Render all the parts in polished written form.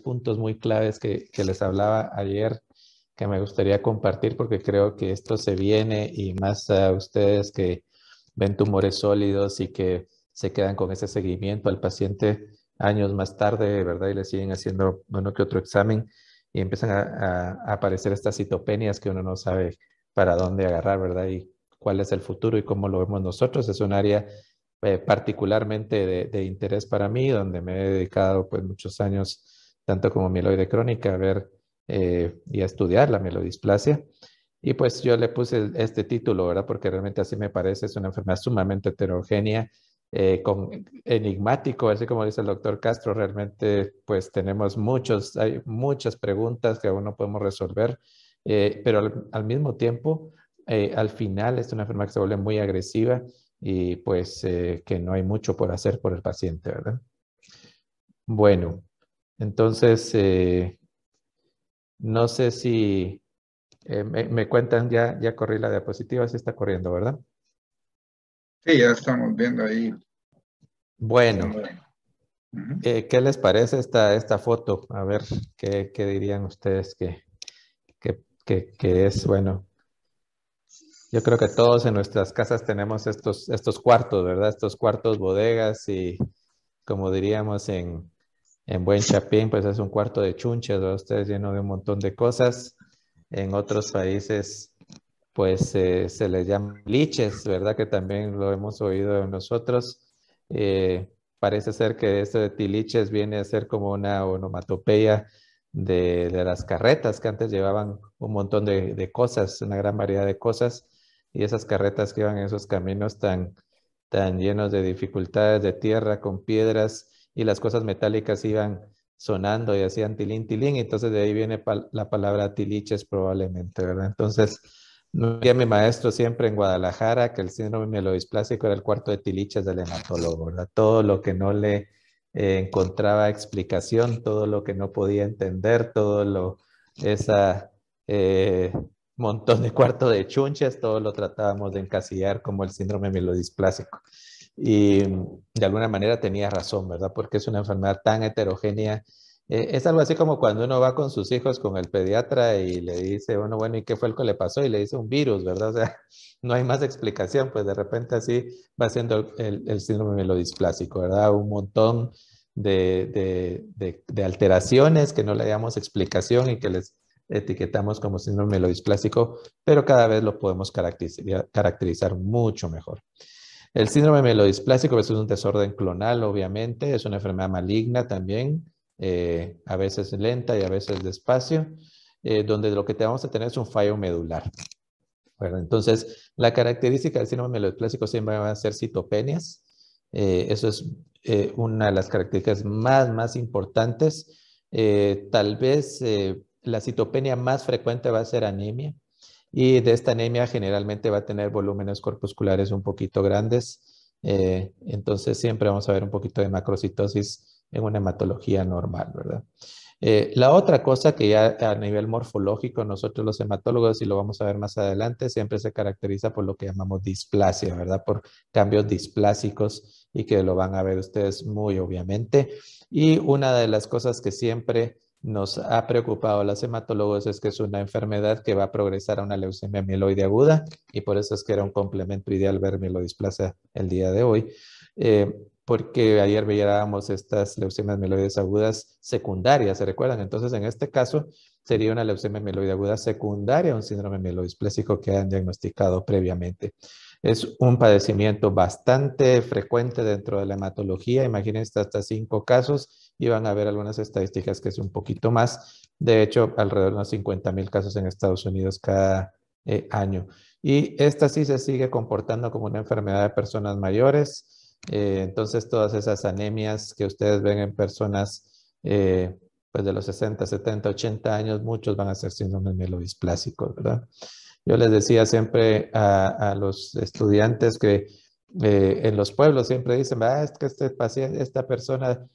puntos muy claves que les hablaba ayer que me gustaría compartir porque creo que esto se viene y más a ustedes que ven tumores sólidos y que se quedan con ese seguimiento al paciente años más tarde, ¿verdad? Y le siguen haciendo uno que otro examen y empiezan a aparecer estas citopenias que uno no sabe para dónde agarrar, ¿verdad? Y cuál es el futuro y cómo lo vemos nosotros. Es un área particularmente de interés para mí, donde me he dedicado pues muchos años, tanto como mieloide crónica, a ver y a estudiar la mielodisplasia. Y pues yo le puse este título, ¿verdad? Porque realmente así me parece, es una enfermedad sumamente heterogénea, enigmático, así como dice el doctor Castro, realmente pues tenemos hay muchas preguntas que aún no podemos resolver, pero al mismo tiempo, al final es una enfermedad que se vuelve muy agresiva y pues que no hay mucho por hacer por el paciente, ¿verdad? Bueno, entonces, no sé si me cuentan, ya corrí la diapositiva, sí está corriendo, ¿verdad? Sí, ya estamos viendo ahí. Bueno, Ujú. ¿qué les parece esta foto? A ver, ¿qué dirían ustedes que es? Bueno, yo creo que todos en nuestras casas tenemos estos cuartos, ¿verdad? Estos cuartos bodegas y como diríamos en buen chapín, pues es un cuarto de chunches, ¿verdad? Ustedes lleno de un montón de cosas. En otros países, pues se les llama liches, ¿verdad? Que también lo hemos oído nosotros. Parece ser que esto de tiliches viene a ser como una onomatopeya de las carretas que antes llevaban un montón de cosas, una gran variedad de cosas, y esas carretas que iban en esos caminos tan llenos de dificultades de tierra con piedras y las cosas metálicas iban sonando y hacían tilín, tilín, entonces de ahí viene la palabra tiliches probablemente, ¿verdad? Entonces, no decía mi maestro siempre en Guadalajara que el síndrome mielodisplásico era el cuarto de tiliches del hematólogo, ¿verdad? Todo lo que no le encontraba explicación, todo lo que no podía entender, esa eh, montón de cuarto de chunches, todo lo tratábamos de encasillar como el síndrome mielodisplásico. Y de alguna manera tenía razón, ¿verdad? Porque es una enfermedad tan heterogénea. Es algo así como cuando uno va con sus hijos con el pediatra y le dice, bueno, ¿y qué fue lo que le pasó? Y le dice un virus, ¿verdad? O sea, no hay más explicación, pues de repente así va siendo el síndrome mielodisplásico, ¿verdad? Un montón de alteraciones que no le damos explicación y que les etiquetamos como síndrome mielodisplásico, pero cada vez lo podemos caracterizar mucho mejor. El síndrome mielodisplásico es un desorden clonal, obviamente, es una enfermedad maligna también, a veces lenta y a veces despacio, donde lo que te vamos a tener es un fallo medular. Bueno, entonces, la característica del síndrome mielodisplásico siempre van a ser citopenias. Eso es una de las características más importantes. Tal vez la citopenia más frecuente va a ser anemia. Y de esta anemia generalmente va a tener volúmenes corpusculares un poquito grandes. Entonces siempre vamos a ver un poquito de macrocitosis en una hematología normal, ¿verdad? La otra cosa que ya a nivel morfológico nosotros los hematólogos, y lo vamos a ver más adelante, siempre se caracteriza por lo que llamamos displasia, ¿verdad? Por cambios displásicos y que lo van a ver ustedes muy obviamente. Y una de las cosas que siempre nos ha preocupado a los hematólogos es que es una enfermedad que va a progresar a una leucemia mieloide aguda y por eso es que era un complemento ideal ver mielodisplasia el día de hoy. Porque ayer veíamos estas leucemias mieloides agudas secundarias, ¿se recuerdan? Entonces, en este caso, sería una leucemia mieloide aguda secundaria a un síndrome mielodisplásico que han diagnosticado previamente. Es un padecimiento bastante frecuente dentro de la hematología. Imagínense hasta 5 casos y van a ver algunas estadísticas que es un poquito más. De hecho, alrededor de unos 50,000 casos en Estados Unidos cada año. Y esta sí se sigue comportando como una enfermedad de personas mayores. Entonces, todas esas anemias que ustedes ven en personas pues de los 60, 70, 80 años, muchos van a ser síndromes mielodisplásicos, ¿verdad? Yo les decía siempre a los estudiantes que en los pueblos siempre dicen, es que este paciente, esta persona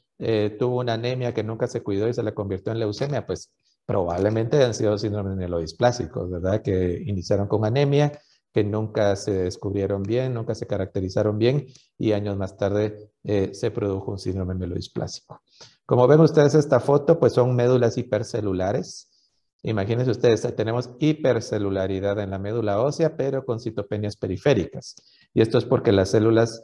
tuvo una anemia que nunca se cuidó y se la convirtió en leucemia, pues probablemente han sido síndromes mielodisplásicos, ¿verdad? Que iniciaron con anemia, que nunca se descubrieron bien, nunca se caracterizaron bien y años más tarde se produjo un síndrome mielodisplásico. Como ven ustedes esta foto, pues son médulas hipercelulares. Imagínense ustedes, tenemos hipercelularidad en la médula ósea, pero con citopenias periféricas. Y esto es porque las células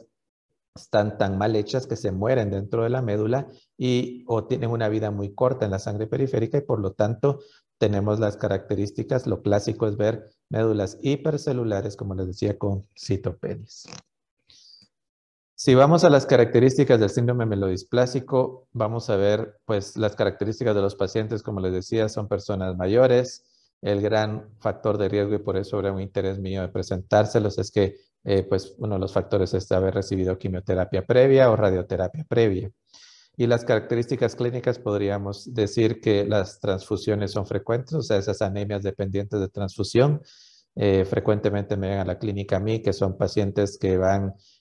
están tan mal hechas que se mueren dentro de la médula y o tienen una vida muy corta en la sangre periférica y por lo tanto tenemos las características, lo clásico es ver médulas hipercelulares, como les decía, con citopenias. Si vamos a las características del síndrome melodisplásico, vamos a ver pues las características de los pacientes, como les decía, son personas mayores. El gran factor de riesgo, y por eso era un interés mío de presentárselos, es que pues uno de los factores es haber recibido quimioterapia previa o radioterapia previa. Y las características clínicas podríamos decir que las transfusiones son frecuentes, o sea, esas anemias dependientes de transfusión. Frecuentemente me ven a la clínica a mí, que son pacientes que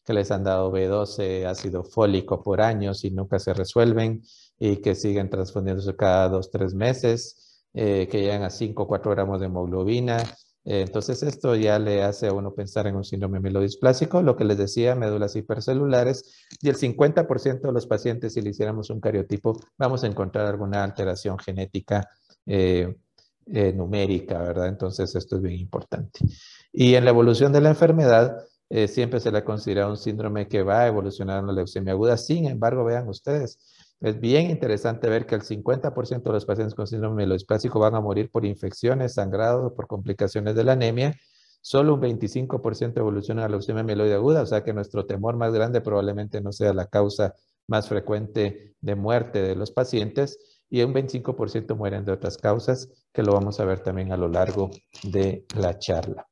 les han dado B12, ácido fólico por años y nunca se resuelven y que siguen transfundiéndose cada 2, 3 meses, que llegan a 5 o 4 gramos de hemoglobina. Entonces esto ya le hace a uno pensar en un síndrome mielodisplásico, lo que les decía, médulas hipercelulares, y el 50% de los pacientes, si le hiciéramos un cariotipo, vamos a encontrar alguna alteración genética numérica, ¿verdad? Entonces esto es bien importante. Y en la evolución de la enfermedad, siempre se le ha considerado un síndrome que va a evolucionar en la leucemia aguda. Sin embargo, vean ustedes, es bien interesante ver que el 50% de los pacientes con síndrome mielodisplásico van a morir por infecciones, sangrado o por complicaciones de la anemia. Solo un 25% evoluciona a la leucemia mieloide aguda, o sea que nuestro temor más grande probablemente no sea la causa más frecuente de muerte de los pacientes y un 25% mueren de otras causas, que lo vamos a ver también a lo largo de la charla.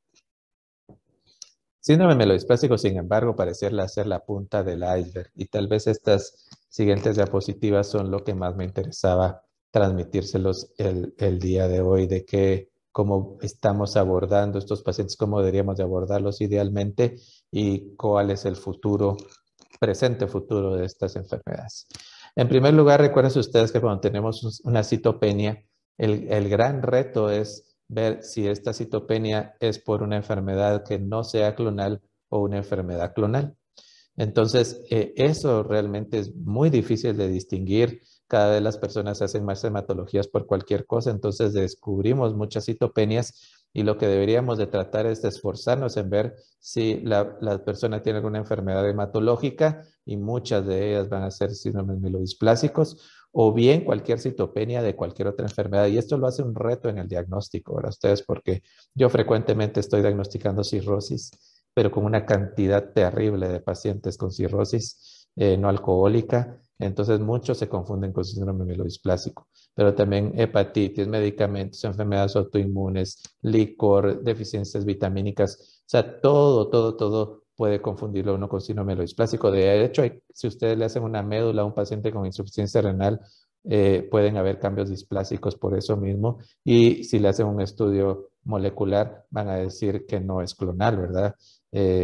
Síndrome melodisplásico, sin embargo, pareciera ser la punta del iceberg y tal vez estas siguientes diapositivas son lo que más me interesaba transmitírselos el día de hoy, de que cómo estamos abordando estos pacientes, cómo deberíamos de abordarlos idealmente y cuál es el futuro, presente futuro de estas enfermedades. En primer lugar, recuerden ustedes que cuando tenemos una citopenia, el gran reto es ver si esta citopenia es por una enfermedad que no sea clonal o una enfermedad clonal. Entonces, eso realmente es muy difícil de distinguir. Cada vez las personas hacen más hematologías por cualquier cosa, entonces descubrimos muchas citopenias y lo que deberíamos de tratar es de esforzarnos en ver si la persona tiene alguna enfermedad hematológica y muchas de ellas van a ser síndromes mielodisplásicos o bien cualquier citopenia de cualquier otra enfermedad. Y esto lo hace un reto en el diagnóstico para ustedes porque yo frecuentemente estoy diagnosticando cirrosis, pero con una cantidad terrible de pacientes con cirrosis no alcohólica. Entonces muchos se confunden con síndrome mielodisplásico, pero también hepatitis, medicamentos, enfermedades autoinmunes, licor, deficiencias vitamínicas, o sea, todo puede confundirlo uno con síndrome mielodisplásico. De hecho, si ustedes le hacen una médula a un paciente con insuficiencia renal, pueden haber cambios displásicos por eso mismo. Y si le hacen un estudio molecular, van a decir que no es clonal, ¿verdad?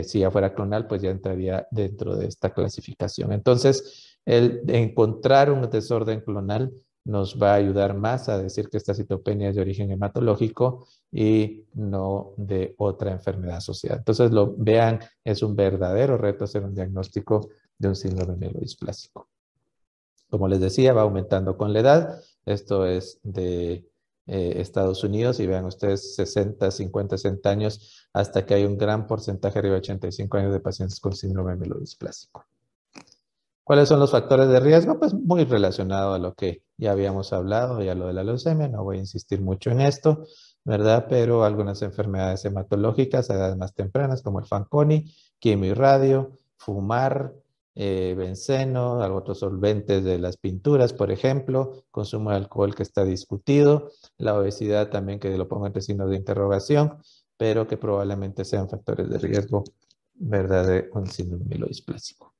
Si ya fuera clonal, pues ya entraría dentro de esta clasificación. Entonces, el encontrar un desorden clonal nos va a ayudar más a decir que esta citopenia es de origen hematológico y no de otra enfermedad asociada. Entonces, vean, es un verdadero reto hacer un diagnóstico de un síndrome mielodisplásico. Como les decía, va aumentando con la edad. Esto es de Estados Unidos y vean ustedes 60, 50, 60 años hasta que hay un gran porcentaje, arriba de 85 años de pacientes con síndrome mielodisplásico. ¿Cuáles son los factores de riesgo? Pues muy relacionado a lo que ya habíamos hablado, ya lo de la leucemia, no voy a insistir mucho en esto, ¿verdad? Pero algunas enfermedades hematológicas a edades más tempranas, como el Fanconi, quimio y radio, fumar, benceno, otros solventes de las pinturas, por ejemplo, consumo de alcohol que está discutido, la obesidad también que lo pongo entre signos de interrogación, pero que probablemente sean factores de riesgo, ¿verdad? De un síndrome mielodisplásico.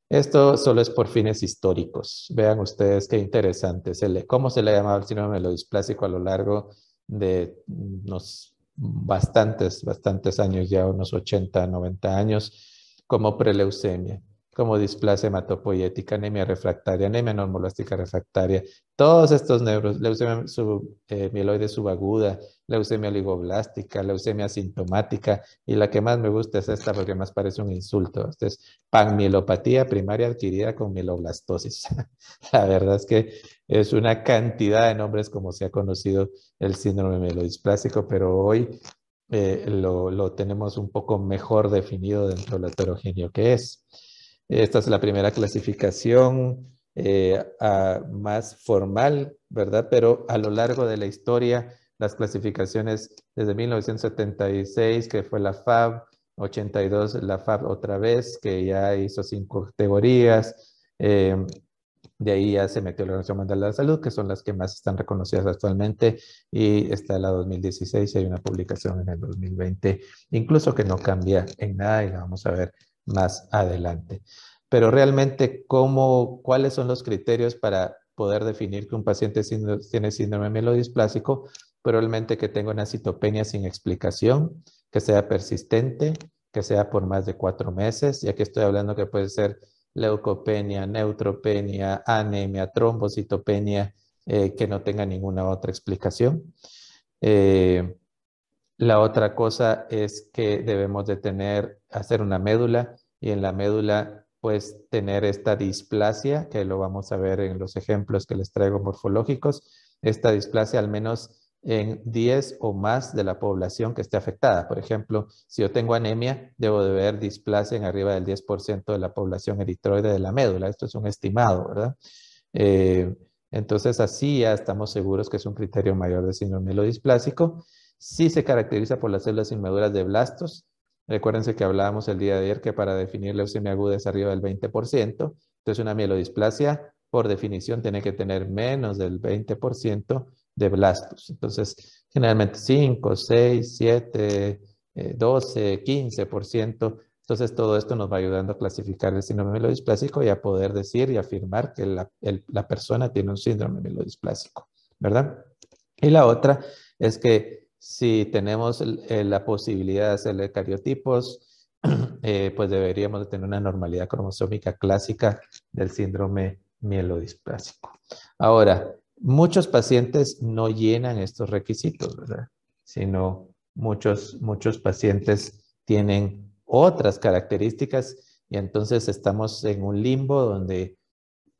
Esto solo es por fines históricos. Vean ustedes qué interesante. ¿Cómo se le llamaba el síndrome mielodisplásico a lo largo de unos bastantes años, ya unos 80, 90 años, como preleucemia? como displasia hematopoyética, anemia refractaria, anemia normolástica refractaria, todos estos leucemia mieloide subaguda, leucemia oligoblástica, leucemia asintomática, y la que más me gusta es esta porque más parece un insulto. Esta es panmielopatía primaria adquirida con mieloblastosis. La verdad es que es una cantidad de nombres como se ha conocido el síndrome mielodisplásico, pero hoy lo tenemos un poco mejor definido dentro de lo heterogéneo que es. Esta es la primera clasificación más formal, ¿verdad? Pero a lo largo de la historia, las clasificaciones desde 1976, que fue la FAB, 82 la FAB otra vez, que ya hizo 5 categorías. De ahí ya se metió la Organización Mundial de la Salud, que son las que más están reconocidas actualmente, y está la 2016 y hay una publicación en el 2020, incluso que no cambia en nada y la vamos a ver más adelante. Pero realmente, ¿cuáles son los criterios para poder definir que un paciente tiene síndrome mielodisplásico? Probablemente que tenga una citopenia sin explicación, que sea persistente, que sea por más de 4 meses, y aquí estoy hablando que puede ser leucopenia, neutropenia, anemia, trombocitopenia, que no tenga ninguna otra explicación. La otra cosa es que debemos de hacer una médula y en la médula pues tener esta displasia, que lo vamos a ver en los ejemplos que les traigo morfológicos, esta displasia al menos en 10 o más de la población que esté afectada. Por ejemplo, si yo tengo anemia, debo de ver displasia en arriba del 10% de la población eritroide de la médula. Esto es un estimado, ¿verdad? Eh, entonces, así ya estamos seguros que es un criterio mayor de síndrome mielodisplásico. Sí se caracteriza por las células inmaduras de blastos. Recuérdense que hablábamos el día de ayer que para definir leucemia aguda es arriba del 20%. Entonces, una mielodisplasia, por definición, tiene que tener menos del 20% de blastos. Entonces, generalmente 5, 6, 7, 12, 15%. Entonces, todo esto nos va ayudando a clasificar el síndrome mielodisplásico y a poder decir y afirmar que la persona tiene un síndrome mielodisplásico, ¿verdad? Y la otra es que si tenemos la posibilidad de hacerle cariotipos, pues deberíamos de tener una normalidad cromosómica clásica del síndrome mielodisplásico. Ahora, muchos pacientes no llenan estos requisitos, ¿verdad? Sino muchos pacientes tienen otras características y entonces estamos en un limbo donde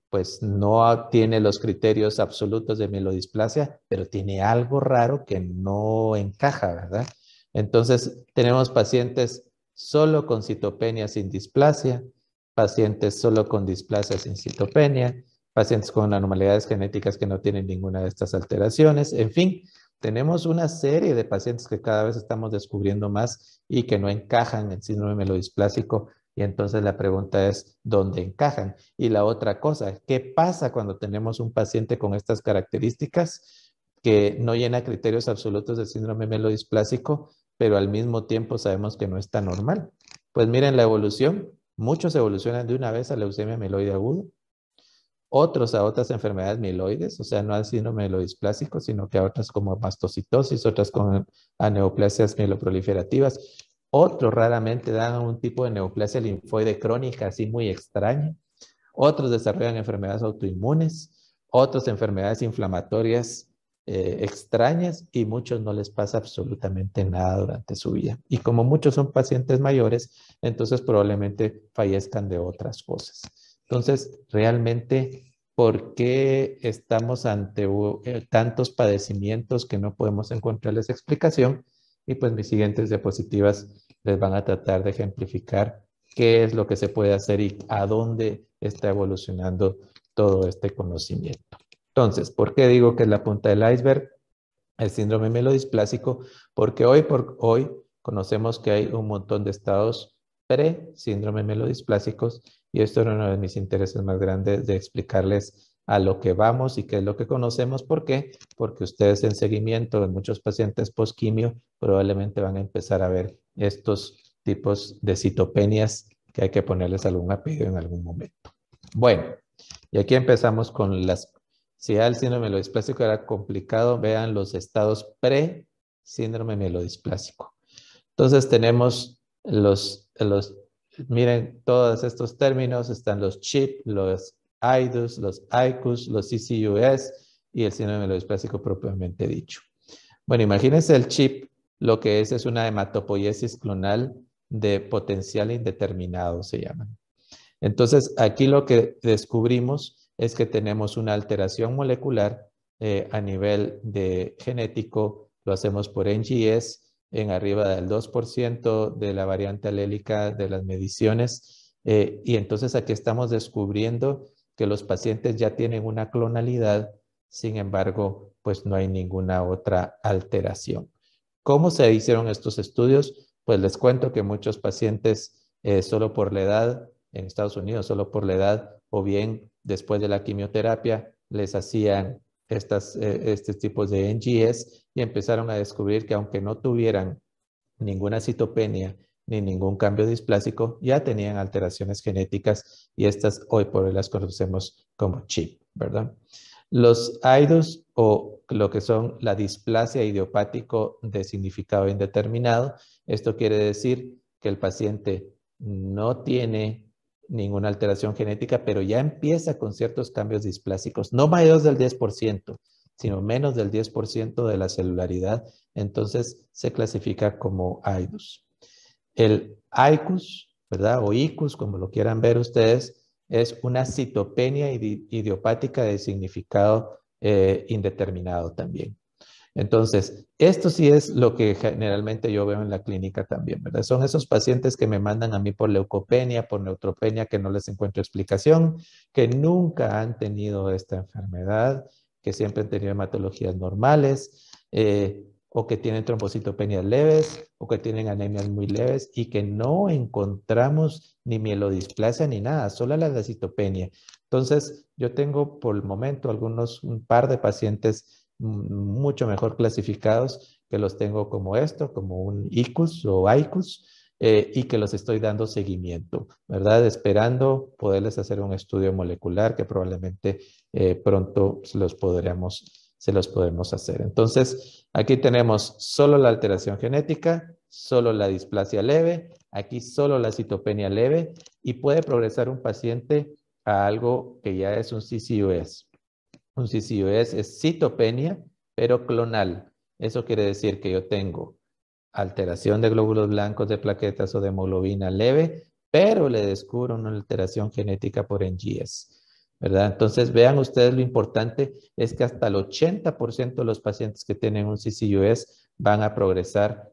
pues no tiene los criterios absolutos de mielodisplasia, pero tiene algo raro que no encaja, ¿verdad? Entonces, tenemos pacientes solo con citopenia sin displasia, pacientes solo con displasia sin citopenia, pacientes con anormalidades genéticas que no tienen ninguna de estas alteraciones, en fin, tenemos una serie de pacientes que cada vez estamos descubriendo más y que no encajan en síndrome mielodisplásico. Y entonces la pregunta es, ¿dónde encajan? Y la otra cosa, ¿qué pasa cuando tenemos un paciente con estas características que no llena criterios absolutos del síndrome mielodisplásico, pero al mismo tiempo sabemos que no está normal? Pues miren la evolución. Muchos evolucionan de una vez a leucemia mieloide aguda, otros a otras enfermedades mieloides, o sea, no al síndrome mielodisplásico, sino que a otras como mastocitosis, otras con aneoplasias mieloproliferativas. Otros raramente dan un tipo de neoplasia linfoide crónica, así muy extraña. Otros desarrollan enfermedades autoinmunes, otras enfermedades inflamatorias extrañas y muchos no les pasa absolutamente nada durante su vida. Y como muchos son pacientes mayores, entonces probablemente fallezcan de otras cosas. Entonces, realmente, ¿por qué estamos ante tantos padecimientos que no podemos encontrarles explicación? Y pues mis siguientes diapositivas les van a tratar de ejemplificar qué es lo que se puede hacer y a dónde está evolucionando todo este conocimiento. Entonces, ¿por qué digo que es la punta del iceberg? El síndrome mielodisplásico, porque hoy por hoy conocemos que hay un montón de estados pre-síndrome mielodisplásicos y esto era uno de mis intereses más grandes de explicarles a lo que vamos y qué es lo que conocemos. ¿Por qué? Porque ustedes en seguimiento de muchos pacientes post-quimio probablemente van a empezar a ver estos tipos de citopenias que hay que ponerles algún apellido en algún momento. Bueno, y aquí empezamos con si ya el síndrome mielodisplásico era complicado, vean los estados pre-síndrome mielodisplásico. Entonces tenemos miren todos estos términos, están los CHIP, los IDUS, los ICUS, los CCUS y el síndrome mielodisplásico propiamente dicho. Bueno, imagínense el CHIP, lo que es una hematopoiesis clonal de potencial indeterminado, se llaman. Entonces, aquí lo que descubrimos es que tenemos una alteración molecular a nivel de genético, lo hacemos por NGS, en arriba del 2% de la variante alélica de las mediciones, y entonces aquí estamos descubriendo que los pacientes ya tienen una clonalidad, sin embargo, pues no hay ninguna otra alteración. ¿Cómo se hicieron estos estudios? Pues les cuento que muchos pacientes solo por la edad, en Estados Unidos, solo por la edad, o bien después de la quimioterapia, les hacían estos tipos de NGS y empezaron a descubrir que aunque no tuvieran ninguna citopenia ni ningún cambio displásico, ya tenían alteraciones genéticas y estas hoy por hoy las conocemos como CHIP, ¿verdad? Los IDUS o lo que son la displasia idiopático de significado indeterminado, esto quiere decir que el paciente no tiene ninguna alteración genética, pero ya empieza con ciertos cambios displásicos, no mayores del 10%, sino menos del 10% de la celularidad, entonces se clasifica como IDUS. El ICUS, ¿verdad? O ICUS, como lo quieran ver ustedes, es una citopenia idiopática de significado indeterminado también. Entonces, esto sí es lo que generalmente yo veo en la clínica también, ¿verdad? Son esos pacientes que me mandan a mí por leucopenia, por neutropenia, que no les encuentro explicación, que nunca han tenido esta enfermedad, que siempre han tenido hematologías normales, o que tienen trombocitopenias leves, o que tienen anemias muy leves, y que no encontramos ni mielodisplasia ni nada, solo la citopenia. Entonces, yo tengo por el momento un par de pacientes mucho mejor clasificados, que los tengo como esto, como un ICUS o ICUS, y que los estoy dando seguimiento, ¿verdad? Esperando poderles hacer un estudio molecular que probablemente pronto se los podremos hacer. Entonces, aquí tenemos solo la alteración genética, solo la displasia leve, aquí solo la citopenia leve, y puede progresar un paciente a algo que ya es un CCUS. Un CCUS es citopenia, pero clonal. Eso quiere decir que yo tengo alteración de glóbulos blancos, de plaquetas o de hemoglobina leve, pero le descubro una alteración genética por NGS, ¿verdad? Entonces, vean ustedes lo importante es que hasta el 80% de los pacientes que tienen un CCUS van a progresar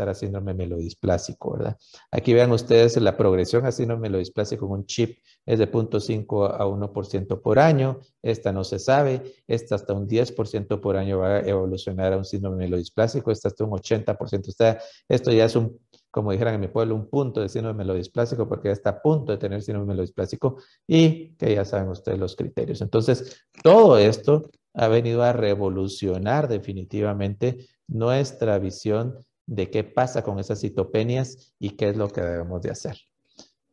a síndrome mielodisplásico, ¿verdad? Aquí vean ustedes la progresión a síndrome mielodisplásico con un chip es de 0.5 a 1% por año. Esta no se sabe. Esta hasta un 10% por año va a evolucionar a un síndrome mielodisplásico. Esta hasta un 80%. Esto ya es como dijeran en mi pueblo, un punto de síndrome mielodisplásico porque ya está a punto de tener síndrome mielodisplásico y que ya saben ustedes los criterios. Entonces, todo esto ha venido a revolucionar definitivamente nuestra visión de qué pasa con esas citopenias y qué es lo que debemos de hacer.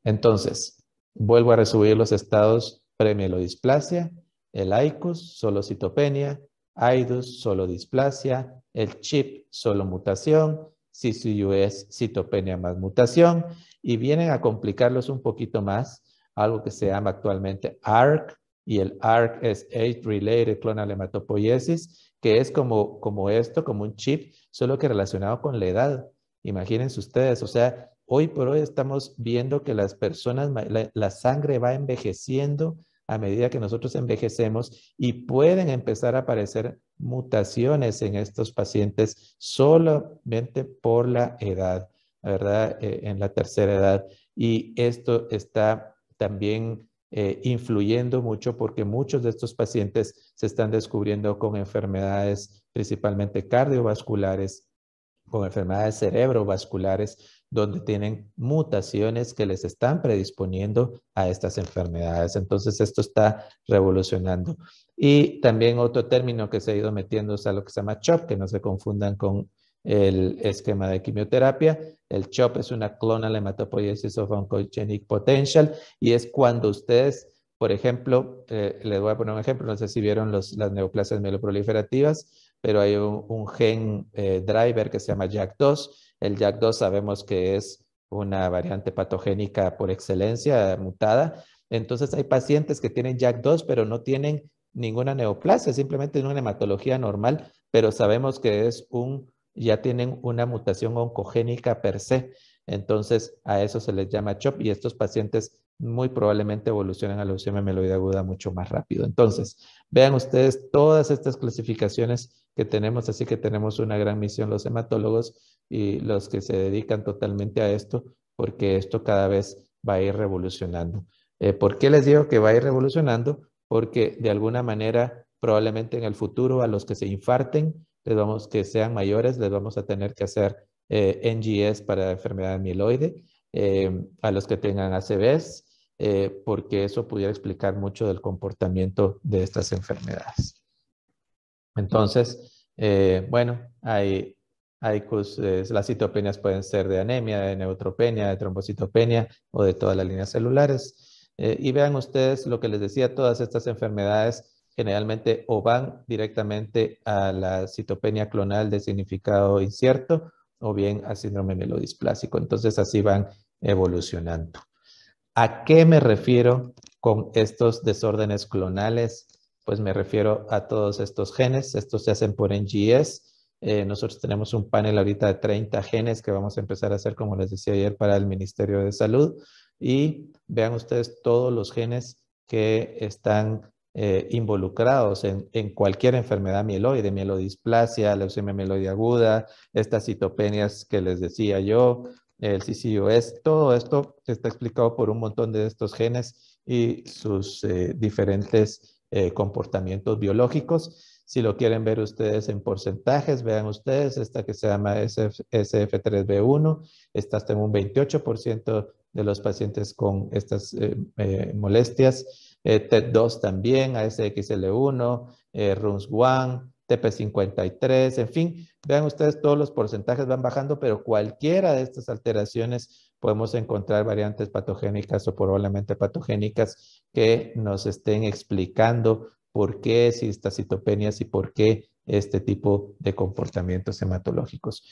Entonces, vuelvo a resumir los estados premielodisplasia, el ICUS, solo citopenia, IDUS, solo displasia, el CHIP, solo mutación, CCUS, citopenia más mutación, y vienen a complicarlos un poquito más, algo que se llama actualmente ARC, y el ARC es Age-Related Clonal Hematopoiesis, que es como un chip, solo que relacionado con la edad. Imagínense ustedes, o sea, hoy por hoy estamos viendo que las personas, la sangre va envejeciendo a medida que nosotros envejecemos y pueden empezar a aparecer mutaciones en estos pacientes solamente por la edad, ¿verdad? En la tercera edad. Y esto está también influyendo mucho porque muchos de estos pacientes se están descubriendo con enfermedades principalmente cardiovasculares, con enfermedades cerebrovasculares, donde tienen mutaciones que les están predisponiendo a estas enfermedades. Entonces, esto está revolucionando. Y también otro término que se ha ido metiendo es a lo que se llama CHOP, que no se confundan con el esquema de quimioterapia. El CHOP es una Clonal Hematopoiesis of Oncogenic Potential y es cuando ustedes, por ejemplo, les voy a poner un ejemplo, no sé si vieron las neoplasias mieloproliferativas, pero hay un gen driver que se llama JAK2. El JAK2 sabemos que es una variante patogénica por excelencia mutada. Entonces hay pacientes que tienen JAK2, pero no tienen ninguna neoplasia, simplemente una hematología normal, pero sabemos que ya tienen una mutación oncogénica per se. Entonces a eso se les llama CHOP y estos pacientes muy probablemente evolucionan a leucemia mieloide aguda mucho más rápido. Entonces, vean ustedes todas estas clasificaciones que tenemos, así que tenemos una gran misión los hematólogos y los que se dedican totalmente a esto, porque esto cada vez va a ir revolucionando. ¿Por qué les digo que va a ir revolucionando? Porque de alguna manera, probablemente en el futuro, a los que se infarten, que sean mayores, les vamos a tener que hacer NGS para enfermedad mieloide, a los que tengan ACVs, porque eso pudiera explicar mucho del comportamiento de estas enfermedades. Entonces, bueno, las citopenias pueden ser de anemia, de neutropenia, de trombocitopenia o de todas las líneas celulares. Y vean ustedes lo que les decía, todas estas enfermedades generalmente o van directamente a la citopenia clonal de significado incierto o bien a síndrome mielodisplásico. Entonces, así van evolucionando. ¿A qué me refiero con estos desórdenes clonales? Pues me refiero a todos estos genes. Estos se hacen por NGS. Nosotros tenemos un panel ahorita de 30 genes que vamos a empezar a hacer, como les decía ayer, para el Ministerio de Salud. Y vean ustedes todos los genes que están involucrados en cualquier enfermedad mieloide, mielodisplasia, leucemia mieloide aguda, estas citopenias que les decía yo, el CCUS, todo esto está explicado por un montón de estos genes y sus diferentes comportamientos biológicos. Si lo quieren ver ustedes en porcentajes, vean ustedes esta que se llama SF3B1, está hasta en un 28% de los pacientes con estas molestias. TET2 también, ASXL1, RUNS1, TP53, en fin, vean ustedes todos los porcentajes van bajando, pero cualquiera de estas alteraciones podemos encontrar variantes patogénicas o probablemente patogénicas que nos estén explicando por qué estas citopenias y por qué este tipo de comportamientos hematológicos.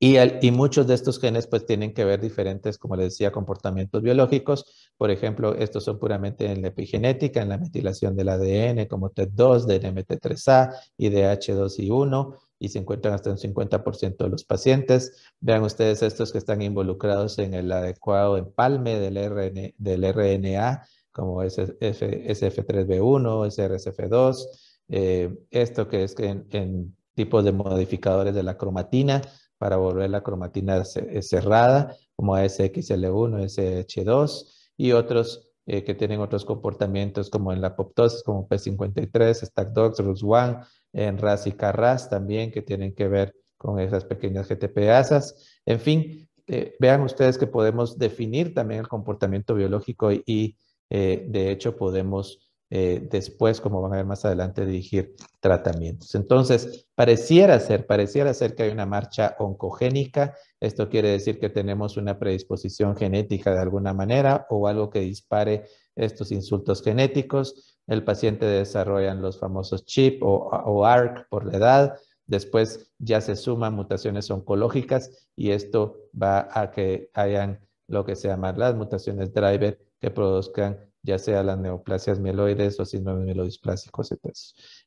Y muchos de estos genes pues tienen que ver diferentes, como les decía, comportamientos biológicos. Por ejemplo, estos son puramente en la epigenética, en la metilación del ADN, como TET2, DNMT3A y DH2I1, y se encuentran hasta un 50% de los pacientes. Vean ustedes estos que están involucrados en el adecuado empalme del RNA, como SF3B1, SRSF2, esto que es en tipos de modificadores de la cromatina, para volver la cromatina cerrada, como SXL1, SH2, y otros que tienen otros comportamientos como en la apoptosis, como P53, STACDOX, RUS1, en RAS y KRAS también, que tienen que ver con esas pequeñas GTPasas. En fin, vean ustedes que podemos definir también el comportamiento biológico y de hecho podemos después, como van a ver más adelante, dirigir tratamientos. Entonces, pareciera ser que hay una marcha oncogénica. Esto quiere decir que tenemos una predisposición genética de alguna manera o algo que dispare estos insultos genéticos. El paciente desarrolla los famosos CHIP o ARC por la edad. Después ya se suman mutaciones oncológicas y esto va a que hayan lo que se llaman las mutaciones driver que produzcan ya sea las neoplasias mieloides o síndromes mielodisplásicos.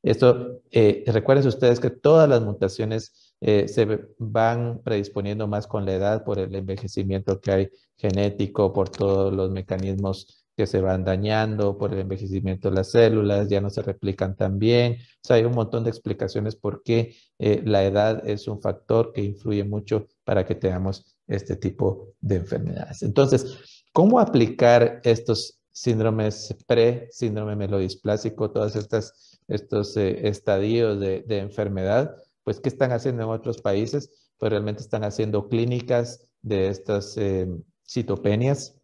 Esto, recuerden ustedes que todas las mutaciones se van predisponiendo más con la edad por el envejecimiento que hay genético, por todos los mecanismos que se van dañando, por el envejecimiento de las células, ya no se replican tan bien. O sea, hay un montón de explicaciones por qué la edad es un factor que influye mucho para que tengamos este tipo de enfermedades. Entonces, ¿cómo aplicar estos síndromes síndrome melodisplásico, todos estos estadios de enfermedad? Pues, ¿qué están haciendo en otros países? Pues realmente están haciendo clínicas de estas citopenias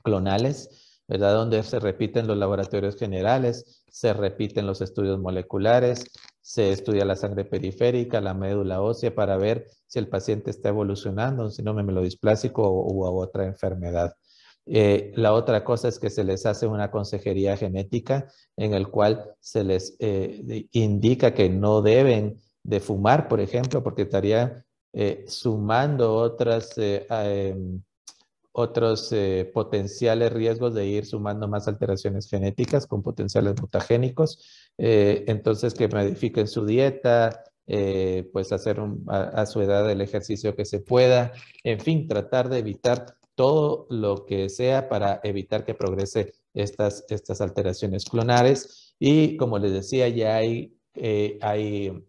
clonales, ¿verdad? Donde se repiten los laboratorios generales, se repiten los estudios moleculares, se estudia la sangre periférica, la médula ósea para ver si el paciente está evolucionando un síndrome melodisplásico u otra enfermedad. La otra cosa es que se les hace una consejería genética en el cual se les indica que no deben de fumar, por ejemplo, porque estarían sumando otros potenciales riesgos de ir sumando más alteraciones genéticas con potenciales mutagénicos. Entonces, que modifiquen su dieta, pues hacer a su edad el ejercicio que se pueda. En fin, tratar de evitar todo lo que sea para evitar que progrese estas alteraciones clonales. Y como les decía, ya hay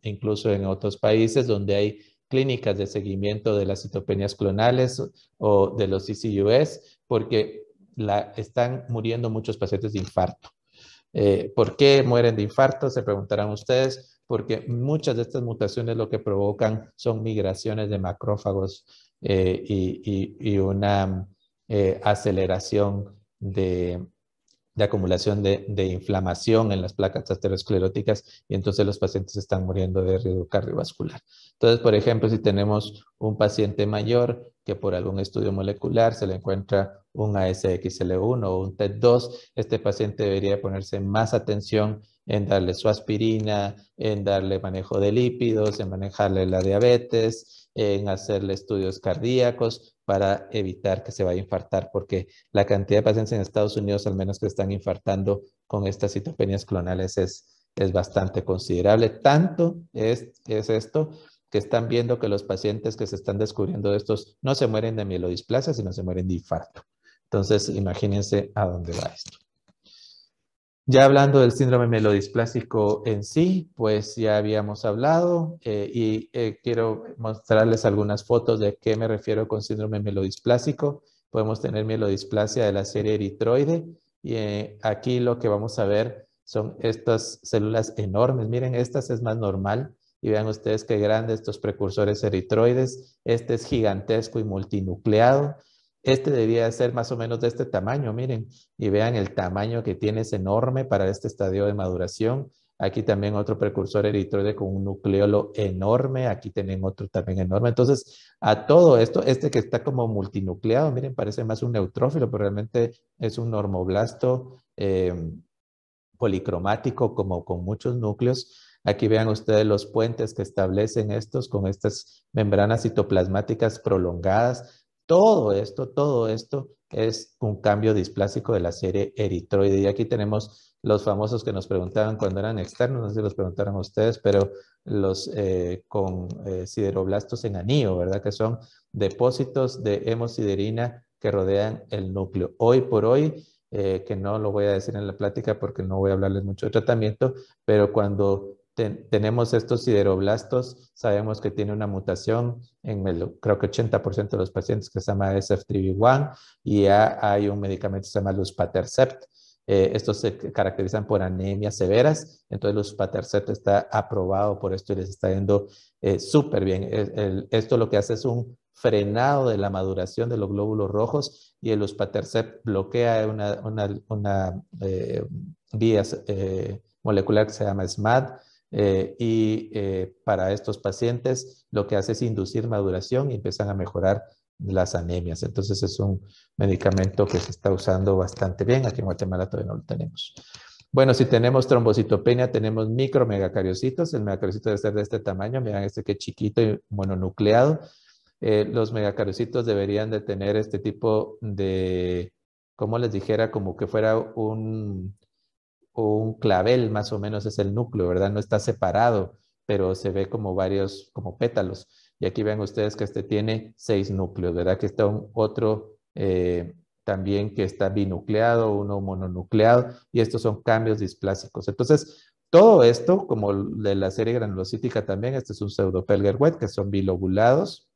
incluso en otros países donde hay clínicas de seguimiento de las citopenias clonales o de los CCUS, porque están muriendo muchos pacientes de infarto. ¿Por qué mueren de infarto? Se preguntarán ustedes, porque muchas de estas mutaciones lo que provocan son migraciones de macrófagos y una aceleración de acumulación de inflamación en las placas ateroscleróticas y entonces los pacientes están muriendo de riesgo cardiovascular. Entonces, por ejemplo, si tenemos un paciente mayor que por algún estudio molecular se le encuentra un ASXL1 o un TET2, este paciente debería ponerse más atención en darle su aspirina, en darle manejo de lípidos, en manejarle la diabetes, en hacerle estudios cardíacos para evitar que se vaya a infartar, porque la cantidad de pacientes en Estados Unidos, al menos que están infartando con estas citopenias clonales, es bastante considerable. Tanto es esto que están viendo que los pacientes que se están descubriendo de estos no se mueren de mielodisplasia, sino se mueren de infarto. Entonces, imagínense a dónde va esto. Ya hablando del síndrome mielodisplásico en sí, pues ya habíamos hablado quiero mostrarles algunas fotos de qué me refiero con síndrome mielodisplásico. Podemos tener mielodisplasia de la serie eritroide y aquí lo que vamos a ver son estas células enormes. Miren, estas es más normal y vean ustedes qué grandes estos precursores eritroides. Este es gigantesco y multinucleado. Este debería ser más o menos de este tamaño, miren, y vean el tamaño que tiene, es enorme para este estadio de maduración. Aquí también otro precursor eritroide con un nucleolo enorme, aquí tienen otro también enorme. Entonces, a todo esto, este que está como multinucleado, miren, parece más un neutrófilo, pero realmente es un normoblasto policromático como con muchos núcleos. Aquí vean ustedes los puentes que establecen estos con estas membranas citoplasmáticas prolongadas. Todo esto es un cambio displásico de la serie eritroide. Y aquí tenemos los famosos que nos preguntaban cuando eran externos, no sé si los preguntaron a ustedes, pero los con sideroblastos en anillo, ¿verdad? Que son depósitos de hemosiderina que rodean el núcleo. Hoy por hoy, que no lo voy a decir en la plática porque no voy a hablarles mucho de tratamiento, pero cuando tenemos estos sideroblastos, sabemos que tiene una mutación en creo que 80% de los pacientes que se llama SF3B1 y ya hay un medicamento que se llama luspatercept. Estos se caracterizan por anemias severas, entonces luspatercept está aprobado por esto y les está yendo súper bien. Esto lo que hace es un frenado de la maduración de los glóbulos rojos y el luspatercept bloquea una vía molecular que se llama SMAD para estos pacientes lo que hace es inducir maduración y empiezan a mejorar las anemias. Entonces es un medicamento que se está usando bastante bien. Aquí en Guatemala todavía no lo tenemos. Bueno, si tenemos trombocitopenia, tenemos micromegacariocitos. El megacariocito debe ser de este tamaño. Miren este que chiquito y mononucleado. Los megacariocitos deberían de tener este tipo de, como les dijera, como que fuera un clavel, más o menos es el núcleo, ¿verdad? No está separado, pero se ve como varios, como pétalos. Y aquí ven ustedes que este tiene 6 núcleos, ¿verdad? Que está otro también que está binucleado, uno mononucleado, y estos son cambios displásicos. Entonces, todo esto, como de la serie granulocítica también, este es un pseudo-Pelger-Wet, que son bilobulados.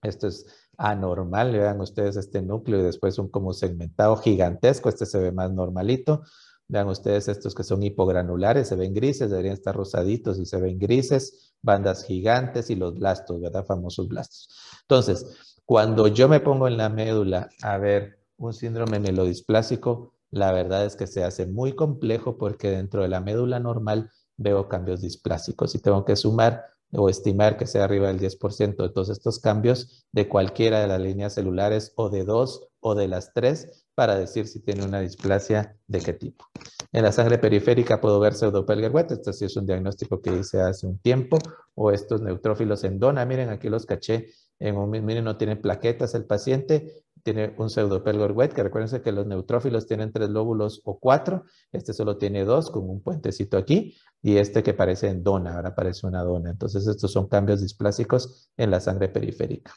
Esto es anormal, vean ustedes este núcleo y después un como segmentado gigantesco, este se ve más normalito. Vean ustedes estos que son hipogranulares, se ven grises, deberían estar rosaditos y se ven grises, bandas gigantes y los blastos, ¿verdad? Famosos blastos. Entonces, cuando yo me pongo en la médula a ver un síndrome mielodisplásico, la verdad es que se hace muy complejo porque dentro de la médula normal veo cambios displásicos y tengo que sumar o estimar que sea arriba del 10% de todos estos cambios de cualquiera de las líneas celulares o de 2 o de las 3 para decir si tiene una displasia de qué tipo. En la sangre periférica puedo ver pseudopelgert-Wett, esto sí es un diagnóstico que hice hace un tiempo, o estos neutrófilos en dona, miren aquí los caché, miren no tiene plaquetas el paciente, tiene un pseudopelgert-Wett, que recuérdense que los neutrófilos tienen 3 lóbulos o 4, este solo tiene 2 con un puentecito aquí, y este que parece en dona, ahora parece una dona. Entonces estos son cambios displásicos en la sangre periférica.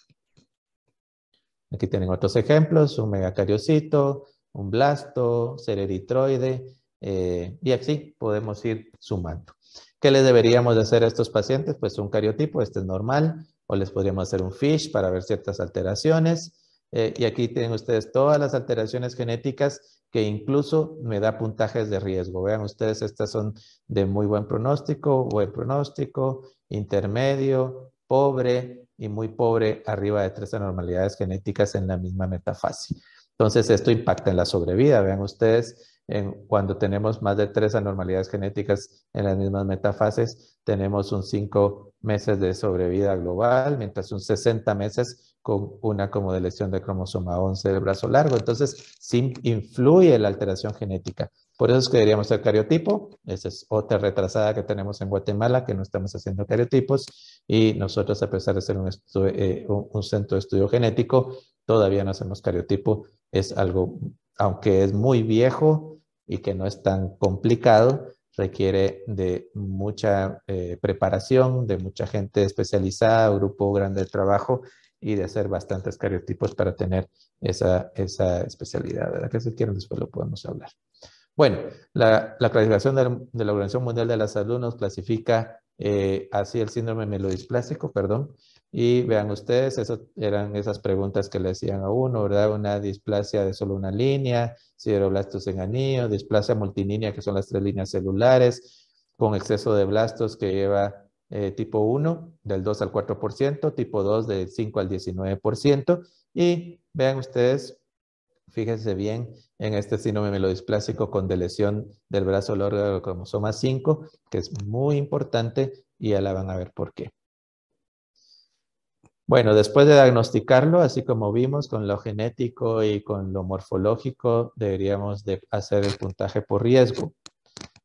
Aquí tienen otros ejemplos, un megacariocito, un blasto, ser eritroide, y así podemos ir sumando. ¿Qué les deberíamos de hacer a estos pacientes? Pues un cariotipo, este es normal, o les podríamos hacer un FISH para ver ciertas alteraciones. Y aquí tienen ustedes todas las alteraciones genéticas que incluso me da puntajes de riesgo. Vean ustedes, estas son de muy buen pronóstico, intermedio, pobre y muy pobre, arriba de 3 anormalidades genéticas en la misma metafase. Entonces, esto impacta en la sobrevida. Vean ustedes, cuando tenemos más de 3 anormalidades genéticas en las mismas metafases, tenemos un 5 meses de sobrevida global, mientras un 60 meses con una como de lesión de cromosoma 11 del brazo largo. Entonces, sí influye la alteración genética. Por eso es que deberíamos hacer cariotipo. Esa es otra retrasada que tenemos en Guatemala, que no estamos haciendo cariotipos. Y nosotros, a pesar de ser un centro de estudio genético, todavía no hacemos cariotipo. Es algo, aunque es muy viejo y que no es tan complicado, requiere de mucha preparación, de mucha gente especializada, grupo grande de trabajo y de hacer bastantes cariotipos para tener esa especialidad, ¿verdad? Que si quieren después lo podemos hablar. Bueno, la clasificación de la Organización Mundial de la Salud nos clasifica así el síndrome mielodisplásico, perdón. Y vean ustedes, esas eran esas preguntas que le hacían a uno, ¿verdad? Una displasia de solo una línea, sideroblastos en anillo, displasia multilínea, que son las 3 líneas celulares, con exceso de blastos que lleva tipo 1 del 2 al 4%, tipo 2 del 5 al 19%. Y vean ustedes, fíjense bien en este síndrome mielodisplásico con deleción del brazo largo del cromosoma 5, que es muy importante y ya la van a ver por qué. Bueno, después de diagnosticarlo, así como vimos con lo genético y con lo morfológico, deberíamos de hacer el puntaje por riesgo.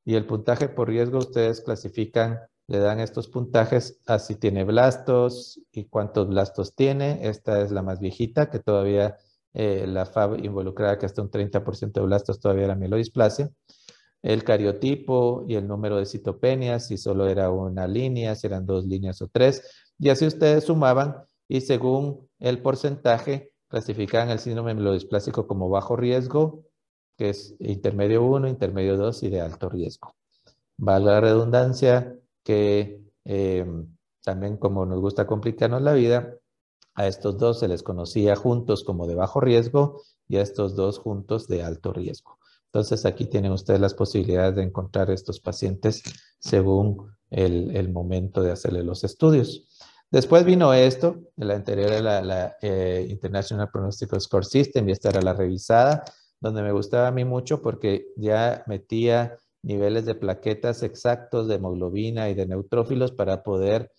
Y el puntaje por riesgo ustedes clasifican, le dan estos puntajes a si tiene blastos y cuántos blastos tiene. Esta es la más viejita, que todavía la FAB involucrada que hasta un 30% de blastos todavía era mielodisplasia. El cariotipo y el número de citopenias, si solo era una línea, si eran 2 líneas o 3. Y así ustedes sumaban y según el porcentaje clasificaban el síndrome mielodisplásico como bajo riesgo, que es intermedio 1, intermedio 2 y de alto riesgo. Valga la redundancia que también como nos gusta complicarnos la vida, a estos dos se les conocía juntos como de bajo riesgo y a estos dos juntos de alto riesgo. Entonces aquí tienen ustedes las posibilidades de encontrar estos pacientes según el momento de hacerle los estudios. Después vino esto, la anterior era la International Prognostic Score System y esta era la revisada, donde me gustaba a mí mucho porque ya metía niveles de plaquetas exactos de hemoglobina y de neutrófilos para poder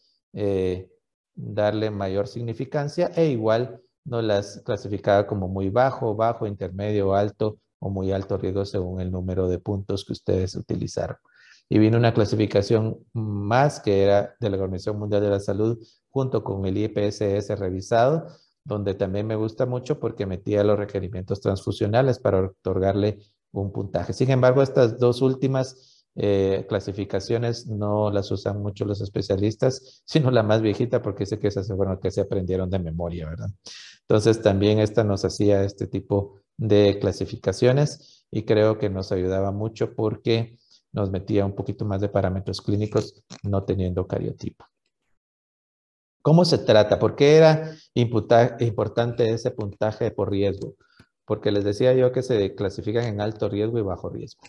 darle mayor significancia e igual no las clasificaba como muy bajo, bajo, intermedio, alto o muy alto riesgo según el número de puntos que ustedes utilizaron. Y vino una clasificación más que era de la Organización Mundial de la Salud junto con el IPSS revisado, donde también me gusta mucho porque metía los requerimientos transfusionales para otorgarle un puntaje. Sin embargo, estas dos últimas clasificaciones no las usan mucho los especialistas, sino la más viejita porque sé que esas fueron las que se aprendieron de memoria, ¿verdad? Entonces también esta nos hacía este tipo de clasificaciones y creo que nos ayudaba mucho porque nos metía un poquito más de parámetros clínicos no teniendo cariotipo. ¿Cómo se trata? ¿Por qué era importante ese puntaje por riesgo? Porque les decía yo que se clasifican en alto riesgo y bajo riesgo.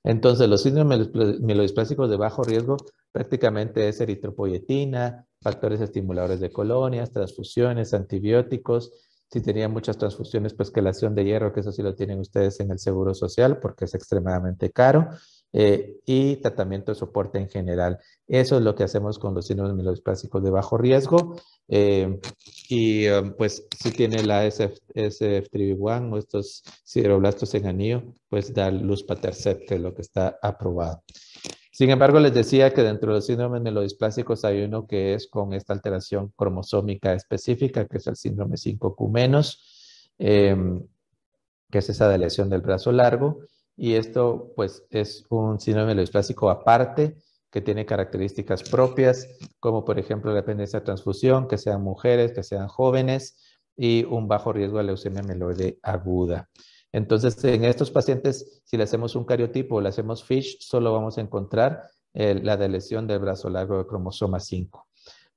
Entonces, los síndromes mielodisplásicos de bajo riesgo prácticamente es eritropoyetina, factores estimuladores de colonias, transfusiones, antibióticos. Si tenían muchas transfusiones, pues quelación de hierro, que eso sí lo tienen ustedes en el Seguro Social porque es extremadamente caro. y tratamiento de soporte en general. Eso es lo que hacemos con los síndromes mielodisplasticos de bajo riesgo. Pues si tiene la SF3B1 o estos sideroblastos en anillo, pues da luspatercept, que es lo que está aprobado. Sin embargo, les decía que dentro de los síndromes mielodisplásticos hay uno que es con esta alteración cromosómica específica, que es el síndrome 5Q-, que es esa de lesión del brazo largo. Y esto, pues, es un síndrome mielodisplásico aparte, que tiene características propias, como por ejemplo la dependencia de transfusión, que sean mujeres, que sean jóvenes, y un bajo riesgo de leucemia mieloide aguda. Entonces, en estos pacientes, si le hacemos un cariotipo o le hacemos FISH, solo vamos a encontrar la de lesión del brazo largo de cromosoma 5.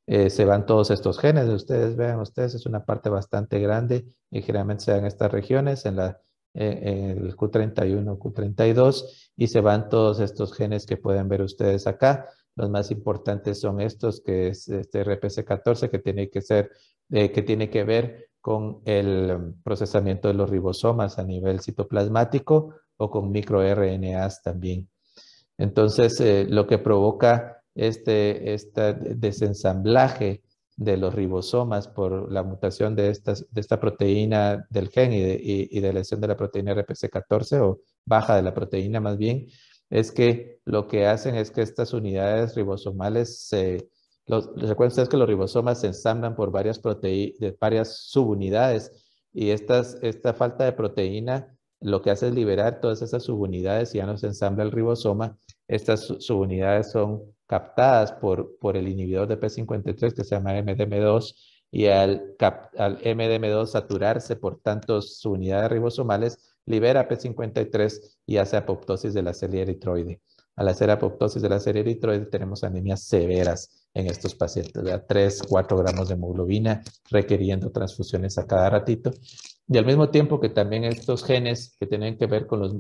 Se van todos estos genes, ustedes vean, ustedes es una parte bastante grande y generalmente se dan en estas regiones, en el Q31, Q32, y se van todos estos genes que pueden ver ustedes acá. Los más importantes son estos, que es este RPC14, que tiene que ver con el procesamiento de los ribosomas a nivel citoplasmático o con microRNAs también. Entonces, lo que provoca este desensamblaje de los ribosomas por la mutación de esta proteína del gen y de lesión de la proteína RPC14 o baja de la proteína más bien, es que lo que hacen es que estas unidades ribosomales recuerden ustedes que los ribosomas se ensamblan por varias subunidades y esta falta de proteína lo que hace es liberar todas esas subunidades y ya no se ensambla el ribosoma. Estas subunidades son captadas por el inhibidor de P53 que se llama MDM2 y al MDM2 saturarse por tantas subunidades ribosomales, libera P53 y hace apoptosis de la célula eritroide. Al hacer apoptosis de la célula eritroide tenemos anemias severas en estos pacientes, de 3, 4 gramos de hemoglobina, requiriendo transfusiones a cada ratito. Y al mismo tiempo que también estos genes que tienen que ver con los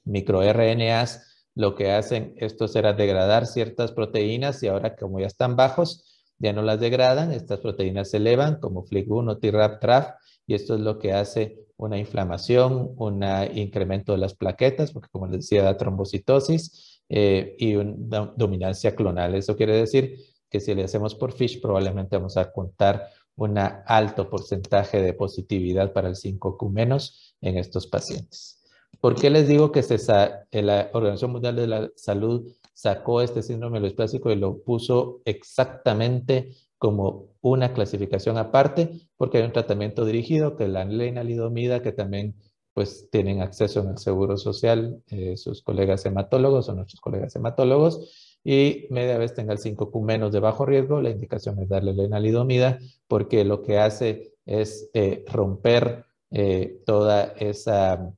microRNAs, lo que hacen estos era degradar ciertas proteínas y ahora como ya están bajos, ya no las degradan, estas proteínas se elevan como FLIC1, TRAP, TRAF, y esto es lo que hace una inflamación, un incremento de las plaquetas, porque como les decía, da trombocitosis y una dominancia clonal. Eso quiere decir que si le hacemos por FISH, probablemente vamos a contar un alto porcentaje de positividad para el 5Q- en estos pacientes. ¿Por qué les digo que la Organización Mundial de la Salud sacó este síndrome mielodisplásico y lo puso exactamente como una clasificación aparte? Porque hay un tratamiento dirigido, que es la lenalidomida, que también pues tienen acceso en el Seguro Social, sus colegas hematólogos o nuestros colegas hematólogos, y media vez tenga el 5Q- de bajo riesgo, la indicación es darle lenalidomida, porque lo que hace es romper toda esa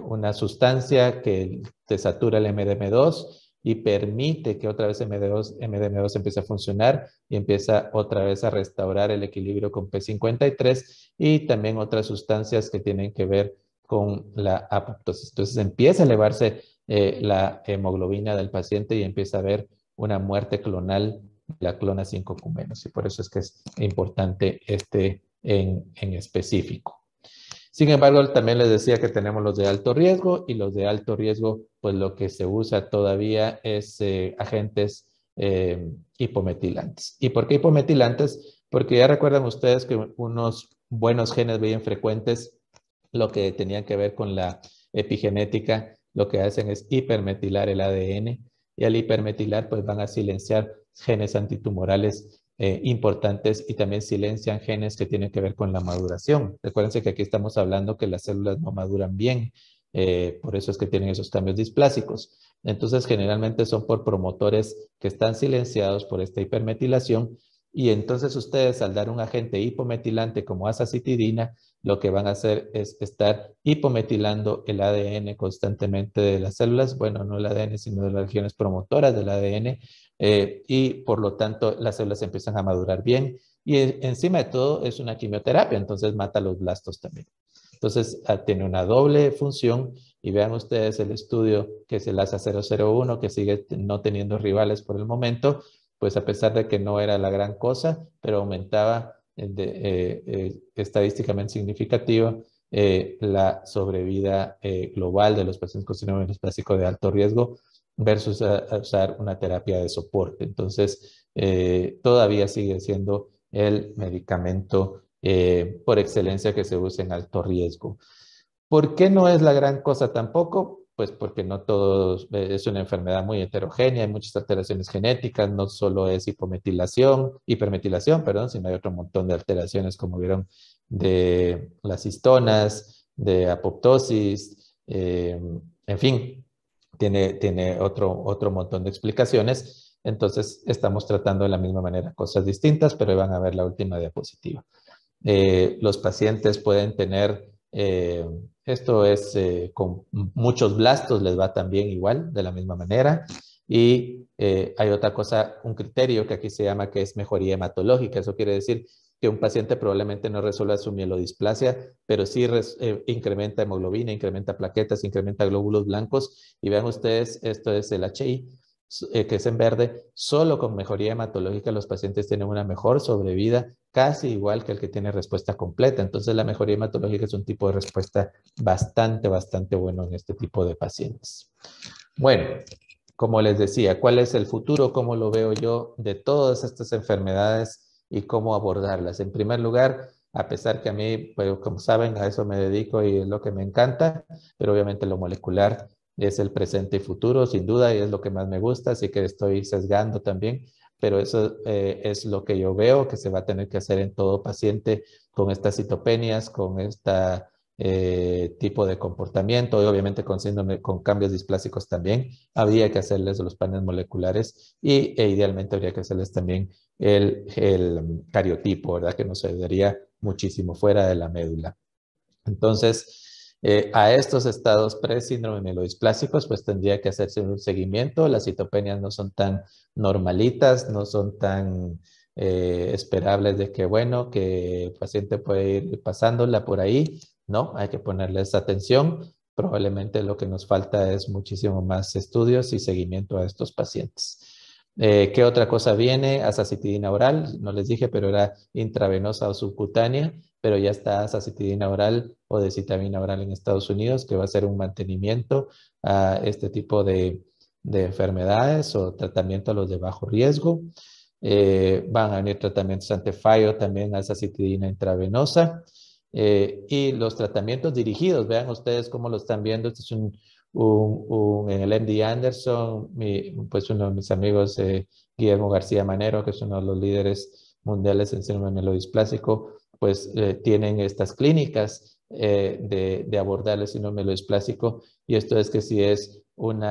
una sustancia que desatura el MDM2 y permite que otra vez MDM2 empiece a funcionar y empieza otra vez a restaurar el equilibrio con P53 y también otras sustancias que tienen que ver con la apoptosis. Entonces empieza a elevarse la hemoglobina del paciente y empieza a haber una muerte clonal, la clona 5Q-, y por eso es que es importante en específico. Sin embargo, también les decía que tenemos los de alto riesgo y los de alto riesgo, pues lo que se usa todavía es agentes hipometilantes. ¿Y por qué hipometilantes? Porque ya recuerdan ustedes que unos buenos genes bien frecuentes, lo que tenían que ver con la epigenética, lo que hacen es hipermetilar el ADN y al hipermetilar pues van a silenciar genes antitumorales importantes y también silencian genes que tienen que ver con la maduración. Recuérdense que aquí estamos hablando que las células no maduran bien, por eso es que tienen esos cambios displásicos. Entonces, generalmente son por promotores que están silenciados por esta hipermetilación y entonces ustedes al dar un agente hipometilante como azacitidina, lo que van a hacer es estar hipometilando el ADN constantemente de las células, bueno, no el ADN, sino de las regiones promotoras del ADN, y por lo tanto las células empiezan a madurar bien y encima de todo es una quimioterapia, entonces mata los blastos también. Entonces tiene una doble función y vean ustedes el estudio que es el ASA001 que sigue no teniendo rivales por el momento, pues a pesar de que no era la gran cosa, pero aumentaba estadísticamente significativa la sobrevida global de los pacientes con síndrome neoplásico de alto riesgo versus a usar una terapia de soporte. Entonces, todavía sigue siendo el medicamento por excelencia que se usa en alto riesgo. ¿Por qué no es la gran cosa tampoco? Pues porque no todo es una enfermedad muy heterogénea, hay muchas alteraciones genéticas, no solo es hipermetilación, perdón, sino hay otro montón de alteraciones como vieron de las histonas, de apoptosis, en fin, tiene otro montón de explicaciones. Entonces, estamos tratando de la misma manera cosas distintas, pero van a ver la última diapositiva. Los pacientes pueden tener, esto es con muchos blastos, les va también igual, de la misma manera. Y hay otra cosa, un criterio que aquí se llama que es mejoría hematológica. Eso quiere decir que un paciente probablemente no resuelva su mielodisplasia, pero sí incrementa hemoglobina, incrementa plaquetas, incrementa glóbulos blancos. Y vean ustedes, esto es el HI, que es en verde. Solo con mejoría hematológica los pacientes tienen una mejor sobrevida, casi igual que el que tiene respuesta completa. Entonces, la mejoría hematológica es un tipo de respuesta bastante bueno en este tipo de pacientes. Bueno, como les decía, ¿cuál es el futuro? ¿Cómo lo veo yo de todas estas enfermedades y cómo abordarlas? En primer lugar, a pesar que a mí, pues, como saben, a eso me dedico y es lo que me encanta, pero obviamente lo molecular es el presente y futuro, sin duda, y es lo que más me gusta, así que estoy sesgando también, pero eso es lo que yo veo que se va a tener que hacer en todo paciente con estas citopenias, con esta tipo de comportamiento y obviamente con síndrome, con cambios displásicos también. Habría que hacerles los paneles moleculares e idealmente habría que hacerles también el cariotipo, ¿verdad? Que nos ayudaría muchísimo fuera de la médula. Entonces, a estos estados pre-síndrome mielodisplásicos, pues tendría que hacerse un seguimiento. Las citopenias no son tan normalitas, no son tan esperables de que, bueno, que el paciente puede ir pasándola por ahí. No, hay que ponerles atención. Probablemente lo que nos falta es muchísimo más estudios y seguimiento a estos pacientes. ¿Qué otra cosa viene? Azacitidina oral, no les dije, pero era intravenosa o subcutánea, pero ya está azacitidina oral o decitabina oral en Estados Unidos, que va a ser un mantenimiento a este tipo de enfermedades o tratamiento a los de bajo riesgo. Van a venir tratamientos antifallo también a azacitidina intravenosa. Y los tratamientos dirigidos, vean ustedes cómo lo están viendo. Este es en el MD Anderson, pues uno de mis amigos, Guillermo García Manero, que es uno de los líderes mundiales en síndrome mielodisplásico, pues tienen estas clínicas de abordar el síndrome mielodisplásico, y esto es que si es un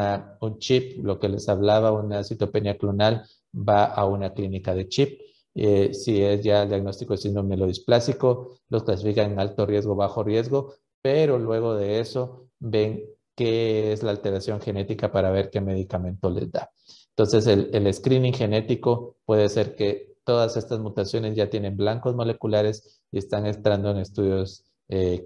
chip, lo que les hablaba, una citopenia clonal, va a una clínica de chip. Si es ya el diagnóstico de síndrome mielodisplásico, los clasifican en alto riesgo, bajo riesgo, pero luego de eso ven qué es la alteración genética para ver qué medicamento les da. Entonces, el screening genético puede ser que todas estas mutaciones ya tienen blancos moleculares y están entrando en estudios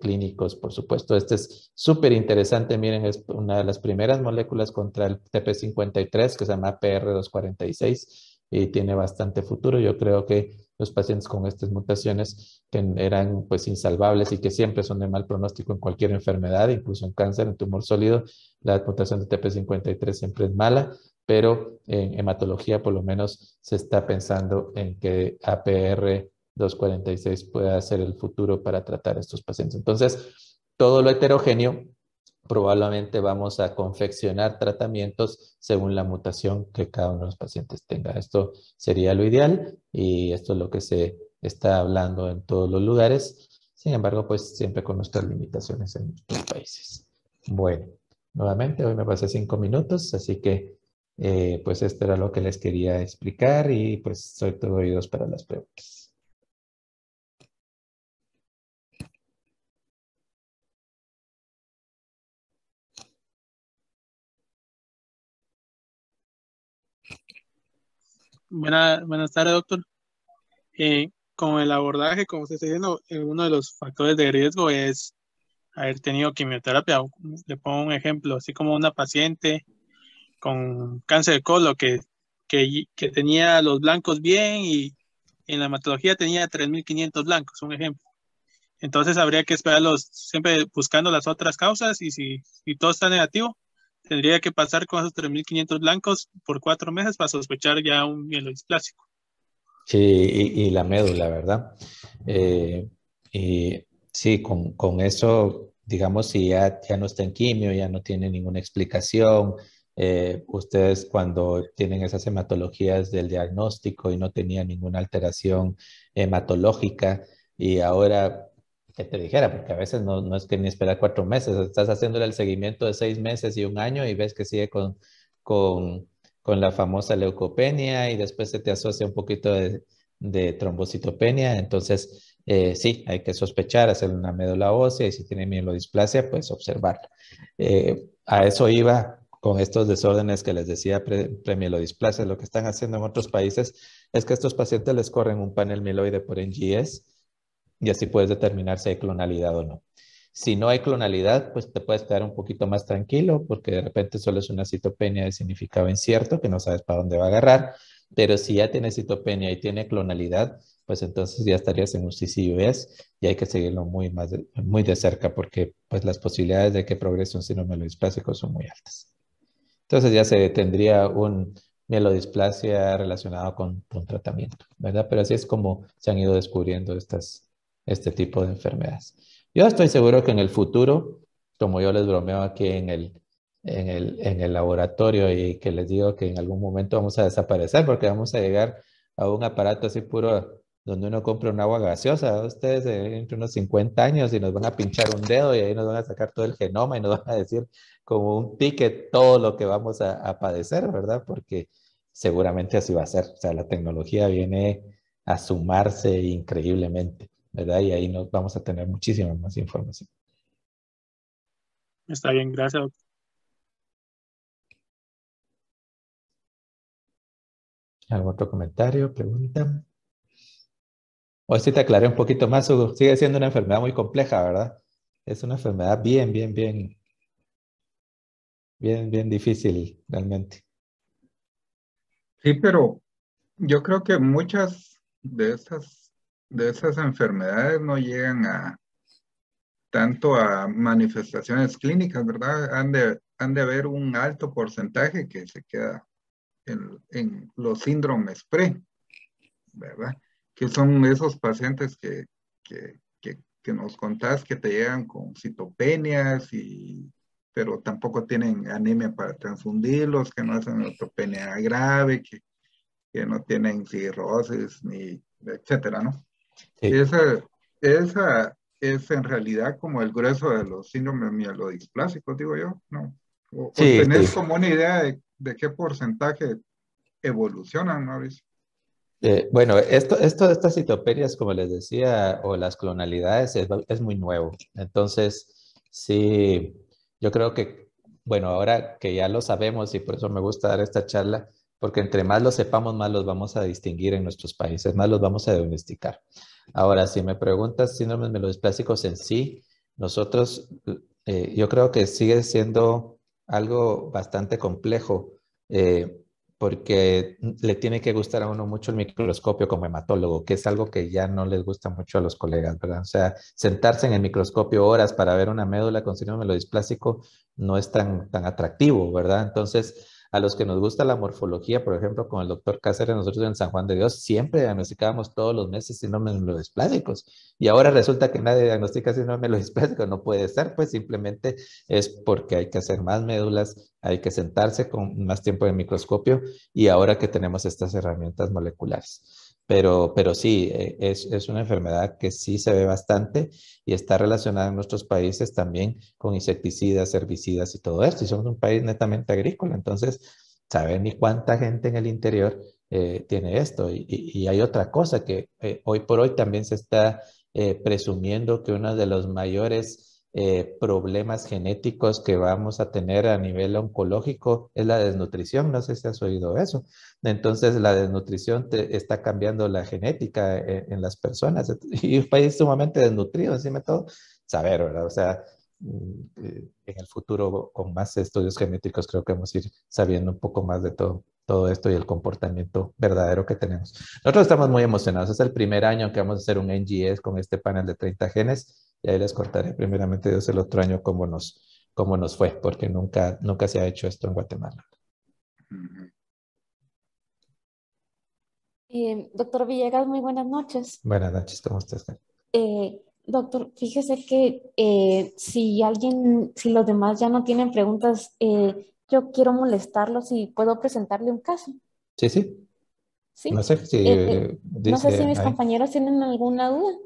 clínicos, por supuesto. Este es súper interesante. Miren, es una de las primeras moléculas contra el TP53, que se llama PR246, y tiene bastante futuro. Yo creo que los pacientes con estas mutaciones que eran pues insalvables y que siempre son de mal pronóstico en cualquier enfermedad, incluso en cáncer, en tumor sólido, la mutación de TP53 siempre es mala, pero en hematología por lo menos se está pensando en que APR 246 pueda ser el futuro para tratar a estos pacientes. Entonces, todo lo heterogéneo, probablemente vamos a confeccionar tratamientos según la mutación que cada uno de los pacientes tenga. Esto sería lo ideal y esto es lo que se está hablando en todos los lugares. Sin embargo, pues siempre con nuestras limitaciones en nuestros países. Bueno, nuevamente hoy me pasé 5 minutos, así que pues esto era lo que les quería explicar y pues soy todo oídos para las preguntas. Buenas tardes, doctor. Con el abordaje, como usted está diciendo, uno de los factores de riesgo es haber tenido quimioterapia. Le pongo un ejemplo, así como una paciente con cáncer de colon que tenía los blancos bien y en la hematología tenía 3.500 blancos, un ejemplo. Entonces habría que esperarlos siempre buscando las otras causas y si todo está negativo, tendría que pasar con esos 3.500 blancos por 4 meses para sospechar ya un mielodisplásico. Sí, y la médula, ¿verdad? Y sí, con eso, digamos, si ya no está en quimio, ya no tiene ninguna explicación, ustedes cuando tienen esas hematologías del diagnóstico y no tenía ninguna alteración hematológica y ahora, que te dijera, porque a veces no es que ni esperar 4 meses, estás haciéndole el seguimiento de 6 meses y un año y ves que sigue con con la famosa leucopenia y después se te asocia un poquito de trombocitopenia. Entonces, sí, hay que sospechar, hacer una médula ósea y si tiene mielodisplasia, pues observarla. A eso iba con estos desórdenes que les decía premielodisplasia. Lo que están haciendo en otros países es que a estos pacientes les corren un panel mieloide por NGS y así puedes determinar si hay clonalidad o no. Si no hay clonalidad, pues te puedes quedar un poquito más tranquilo porque de repente solo es una citopenia de significado incierto que no sabes para dónde va a agarrar. Pero si ya tiene citopenia y tiene clonalidad, pues entonces ya estarías en un CCUS y hay que seguirlo muy de cerca porque pues las posibilidades de que progrese un síndrome mielodisplásico son muy altas. Entonces ya se tendría un mielodisplasia relacionado con tratamiento, ¿verdad? Pero así es como se han ido descubriendo este tipo de enfermedades. Yo estoy seguro que en el futuro, como yo les bromeo aquí en el laboratorio y que les digo que en algún momento vamos a desaparecer porque vamos a llegar a un aparato así puro donde uno compra un agua gaseosa, ustedes entre unos 50 años y nos van a pinchar un dedo y ahí nos van a sacar todo el genoma y nos van a decir como un ticket todo lo que vamos a padecer, ¿verdad? Porque seguramente así va a ser. O sea, la tecnología viene a sumarse increíblemente, ¿verdad? Y ahí nos vamos a tener muchísima más información. Está bien, gracias, doctor. ¿Algún otro comentario, pregunta? Hoy sí te aclaré un poquito más, Hugo. Sigue siendo una enfermedad muy compleja, ¿verdad? Es una enfermedad bien difícil realmente. Sí, pero yo creo que muchas de esas enfermedades no llegan a tanto a manifestaciones clínicas, ¿verdad? Han de haber un alto porcentaje que se queda en los síndromes pre, ¿verdad? Que son esos pacientes que nos contás que te llegan con citopenias pero tampoco tienen anemia para transfundirlos, que no hacen neutropenia grave, que no tienen cirrosis, ni etcétera, ¿no? Sí, Esa, esa es en realidad como el grueso de los síndromes mielodisplásicos, digo yo, ¿no? O sí, tenés sí. como una idea de qué porcentaje evolucionan, Mauricio. Bueno, esto de estas citopenias, como les decía, o las clonalidades, es muy nuevo. Entonces, sí, yo creo que, bueno, ahora que ya lo sabemos y por eso me gusta dar esta charla, porque entre más lo sepamos, más los vamos a distinguir en nuestros países, más los vamos a diagnosticar. Ahora, si me preguntas síndromes melodisplásicos en sí, nosotros, yo creo que sigue siendo algo bastante complejo. Porque le tiene que gustar a uno mucho el microscopio como hematólogo, que es algo que ya no les gusta mucho a los colegas, ¿verdad? O sea, sentarse en el microscopio horas para ver una médula con síndrome melodisplásico no es tan atractivo, ¿verdad? Entonces, a los que nos gusta la morfología, por ejemplo, con el doctor Cáceres, nosotros en San Juan de Dios siempre diagnosticábamos todos los meses síndromes melodisplásicos. Y ahora resulta que nadie diagnostica síndrome melodisplásico, no puede ser, pues simplemente es porque hay que hacer más médulas, hay que sentarse con más tiempo en el microscopio y ahora que tenemos estas herramientas moleculares. Pero sí, es una enfermedad que sí se ve bastante y está relacionada en nuestros países también con insecticidas, herbicidas y todo esto. Y somos un país netamente agrícola, entonces, ¿saben ni cuánta gente en el interior tiene esto? Y hay otra cosa que hoy por hoy también se está presumiendo que uno de los mayores problemas genéticos que vamos a tener a nivel oncológico es la desnutrición. No sé si has oído eso. Entonces, la desnutrición está cambiando la genética en las personas. Y un país sumamente desnutrido, encima de todo, saber, ¿verdad? O sea, en el futuro, con más estudios genéticos, creo que vamos a ir sabiendo un poco más de todo todo esto y el comportamiento verdadero que tenemos. Nosotros estamos muy emocionados. Es el primer año que vamos a hacer un NGS con este panel de 30 genes y ahí les contaré primeramente Dios el otro año cómo nos fue, porque nunca se ha hecho esto en Guatemala. Doctor Villegas, muy buenas noches. Buenas noches, ¿cómo estás? Doctor, fíjese que si los demás ya no tienen preguntas, yo quiero molestarlos y puedo presentarle un caso. Sí, sí. ¿Sí? No sé si no sé si dice mis ahí. compañeros tienen alguna duda.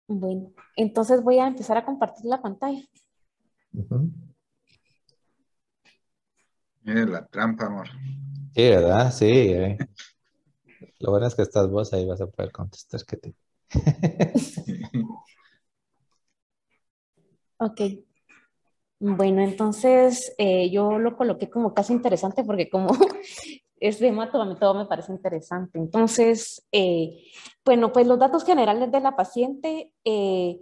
Bueno, entonces voy a empezar a compartir la pantalla. Ujú. Mire la trampa, amor. Sí, ¿verdad? Sí. Lo bueno es que estás vos ahí, vas a poder contestar que te... Ok. Bueno, entonces yo lo coloqué como caso interesante porque como es de todo me parece interesante. Entonces, bueno, pues los datos generales de la paciente, pues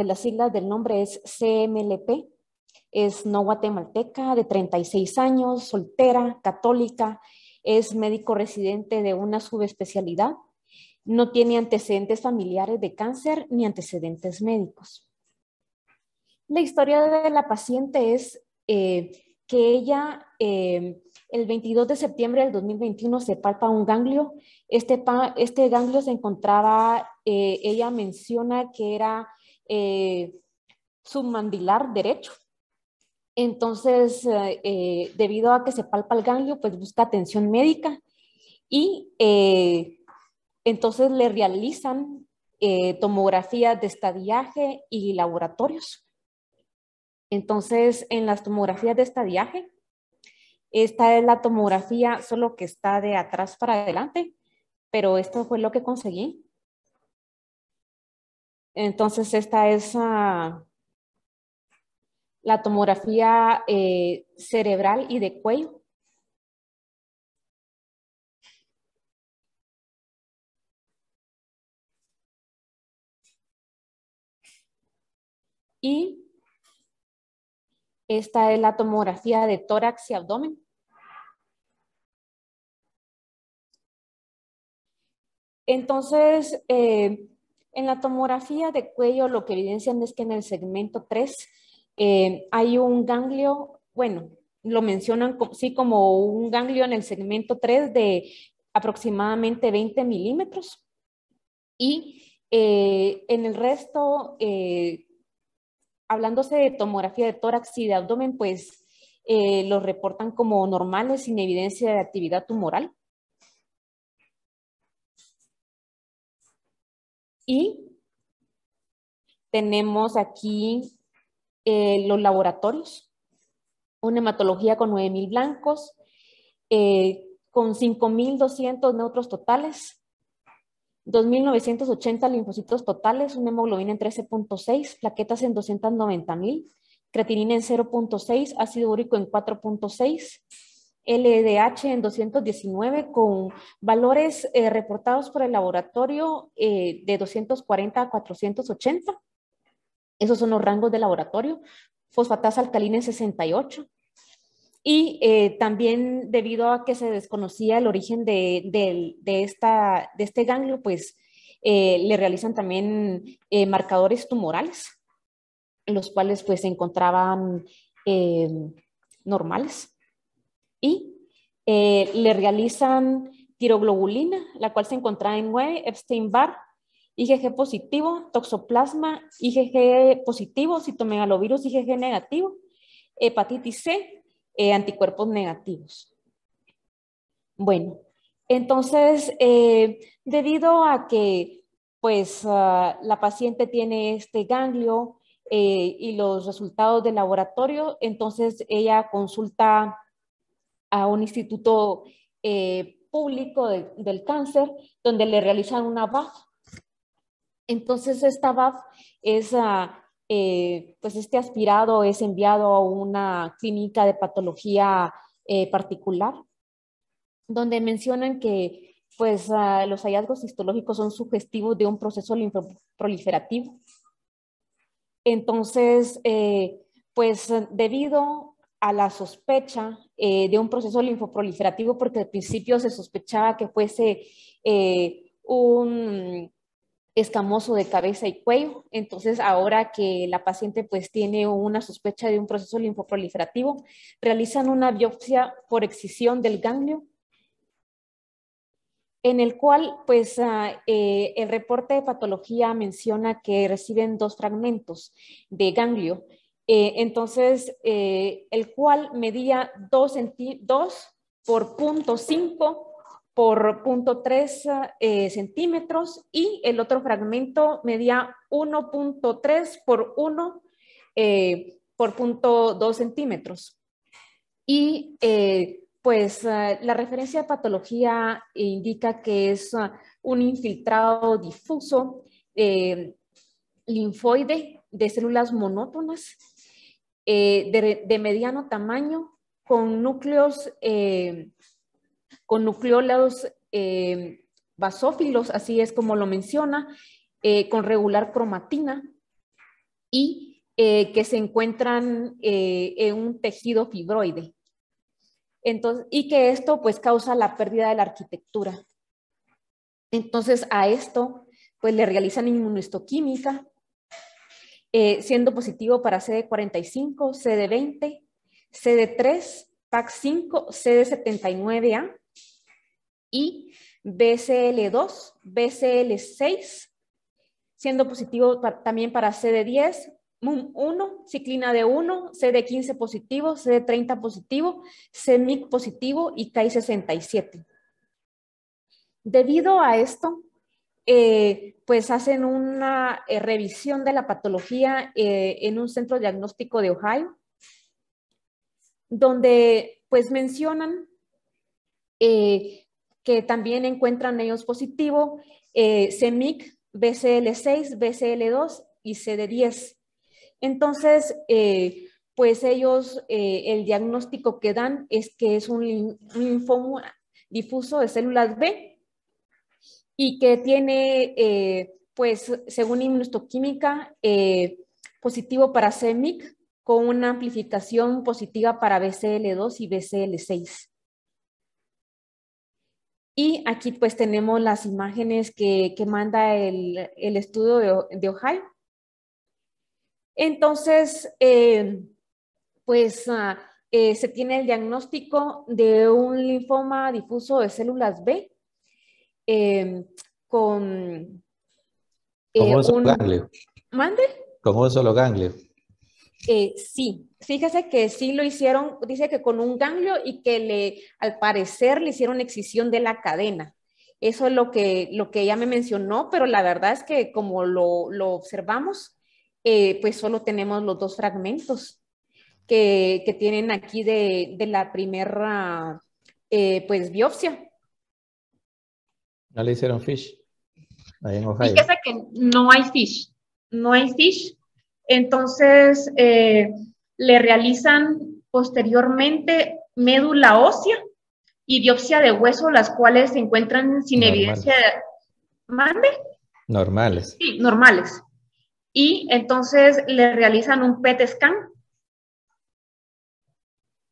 las siglas del nombre es CMLP, es no guatemalteca, de 36 años, soltera, católica, es médico residente de una subespecialidad, no tiene antecedentes familiares de cáncer ni antecedentes médicos. La historia de la paciente es que ella el 22 de septiembre del 2021 se palpa un ganglio. Este ganglio se encontraba, ella menciona que era submandibular derecho. Entonces, debido a que se palpa el ganglio, pues busca atención médica y entonces le realizan tomografías de estadiaje y laboratorios. Entonces, en las tomografías de estadiaje, esta es la tomografía, solo que está de atrás para adelante, pero esto fue lo que conseguí. Entonces, esta es la tomografía cerebral y de cuello. Y esta es la tomografía de tórax y abdomen. Entonces, en la tomografía de cuello lo que evidencian es que en el segmento 3 hay un ganglio, bueno, lo mencionan sí como un ganglio en el segmento 3 de aproximadamente 20 milímetros. Y en el resto, hablándose de tomografía de tórax y de abdomen, pues los reportan como normales sin evidencia de actividad tumoral. Y tenemos aquí los laboratorios, una hematología con 9,000 blancos, con 5,200 neutros totales, 2,980 linfocitos totales, una hemoglobina en 13,6, plaquetas en 290,000, creatinina en 0,6, ácido úrico en 4,6, LDH en 219 con valores reportados por el laboratorio de 240 a 480. Esos son los rangos de laboratorio. Fosfatasa alcalina en 68. Y también debido a que se desconocía el origen de este ganglio, pues le realizan también marcadores tumorales, los cuales pues se encontraban normales. Y le realizan tiroglobulina, la cual se encontraba en 9, Epstein-Barr, IgG positivo, toxoplasma, IgG positivo, citomegalovirus, IgG negativo, hepatitis C, anticuerpos negativos. Bueno, entonces, debido a que pues la paciente tiene este ganglio y los resultados del laboratorio, entonces ella consulta a un instituto público del cáncer donde le realizan una BAF. Entonces esta BAF es, pues este aspirado es enviado a una clínica de patología particular donde mencionan que pues los hallazgos histológicos son sugestivos de un proceso linfoproliferativo. Entonces, pues debido a la sospecha de un proceso linfoproliferativo, porque al principio se sospechaba que fuese un escamoso de cabeza y cuello, entonces ahora que la paciente pues tiene una sospecha de un proceso linfoproliferativo, realizan una biopsia por excisión del ganglio, en el cual pues el reporte de patología menciona que reciben 2 fragmentos de ganglio. Entonces, el cual medía 2 por 0.5 por 0.3 centímetros y el otro fragmento medía 1.3 por 1 por 0.2 centímetros. Y pues la referencia de patología indica que es un infiltrado difuso linfoide de células monótonas de mediano tamaño con núcleos, con nucleolos basófilos, así es como lo menciona, con regular cromatina y que se encuentran en un tejido fibroide. Entonces, y que esto pues causa la pérdida de la arquitectura. Entonces a esto pues le realizan inmunohistoquímica, siendo positivo para CD45, CD20, CD3, PAC5, CD79A y BCL2, BCL6, siendo positivo también para CD10, MUM1, ciclina D1, CD15 positivo, CD30 positivo, CMYC positivo y Ki67. Debido a esto, pues hacen una revisión de la patología en un centro diagnóstico de Ohio, donde pues mencionan que también encuentran ellos positivo CMYC, BCL6, BCL2 y CD10. Entonces, pues ellos, el diagnóstico que dan es que es un linfoma difuso de células B y que tiene, pues, según inmunohistoquímica, positivo para CMYC con una amplificación positiva para BCL2 y BCL6. Y aquí pues tenemos las imágenes que manda el estudio de Ohio. Entonces, pues se tiene el diagnóstico de un linfoma difuso de células B con un solo ganglio. ¿Mande? Con un solo ganglio. Sí, fíjese que sí lo hicieron, dice que con un ganglio y que al parecer le hicieron excisión de la cadena. Eso es lo que ella me mencionó, pero la verdad es que como lo observamos, pues solo tenemos los 2 fragmentos que tienen aquí de la primera pues biopsia. ¿No le hicieron FISH? Ahí en Ohio. Fíjese que no hay FISH, no hay FISH. Entonces le realizan posteriormente médula ósea y biopsia de hueso, las cuales se encuentran sin evidencia de... ¿Mande? Normales. Sí, normales. Y entonces le realizan un PET scan.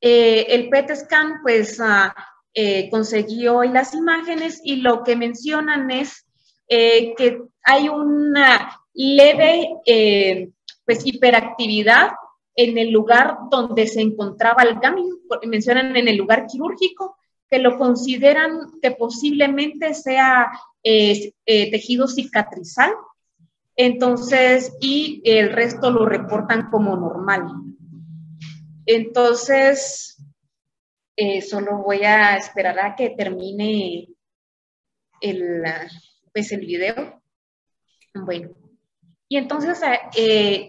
El PET scan, pues, conseguí hoy las imágenes y lo que mencionan es que hay una leve, pues, hiperactividad en el lugar donde se encontraba el ganglio. Mencionan en el lugar quirúrgico, que lo consideran que posiblemente sea tejido cicatrizal. Entonces, y el resto lo reportan como normal. Entonces, solo voy a esperar a que termine pues el video. Bueno, y entonces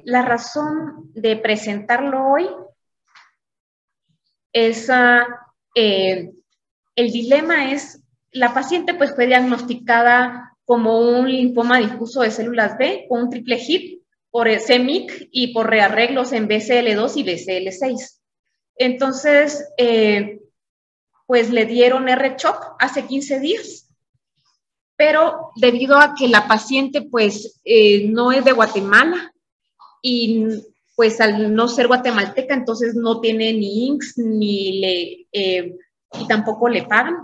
la razón de presentarlo hoy es, el dilema es, la paciente pues fue diagnosticada como un linfoma difuso de células B con un triple hit por CMYC y por rearreglos en BCL2 y BCL6. Entonces, pues le dieron R-CHOP hace 15 días pero debido a que la paciente pues no es de Guatemala y pues al no ser guatemalteca, entonces no tiene ni INCS y tampoco le pagan.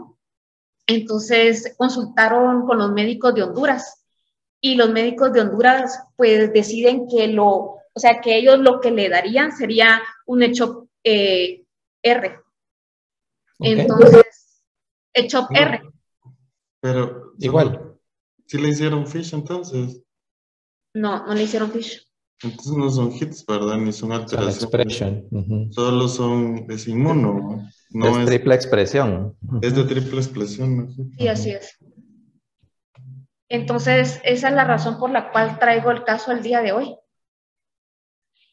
Entonces consultaron con los médicos de Honduras y los médicos de Honduras pues deciden que que ellos lo que le darían sería un ECHOP R. Entonces, ECHOP R. Pero Igual. ¿sí le hicieron fish entonces? No le hicieron fish. Entonces no son hits, ¿verdad? Ni son Son alteraciones. expression. Solo es inmuno. No es triple expresión. Es de triple expresión, ¿no? Sí, así es. Entonces, esa es la razón por la cual traigo el caso al día de hoy.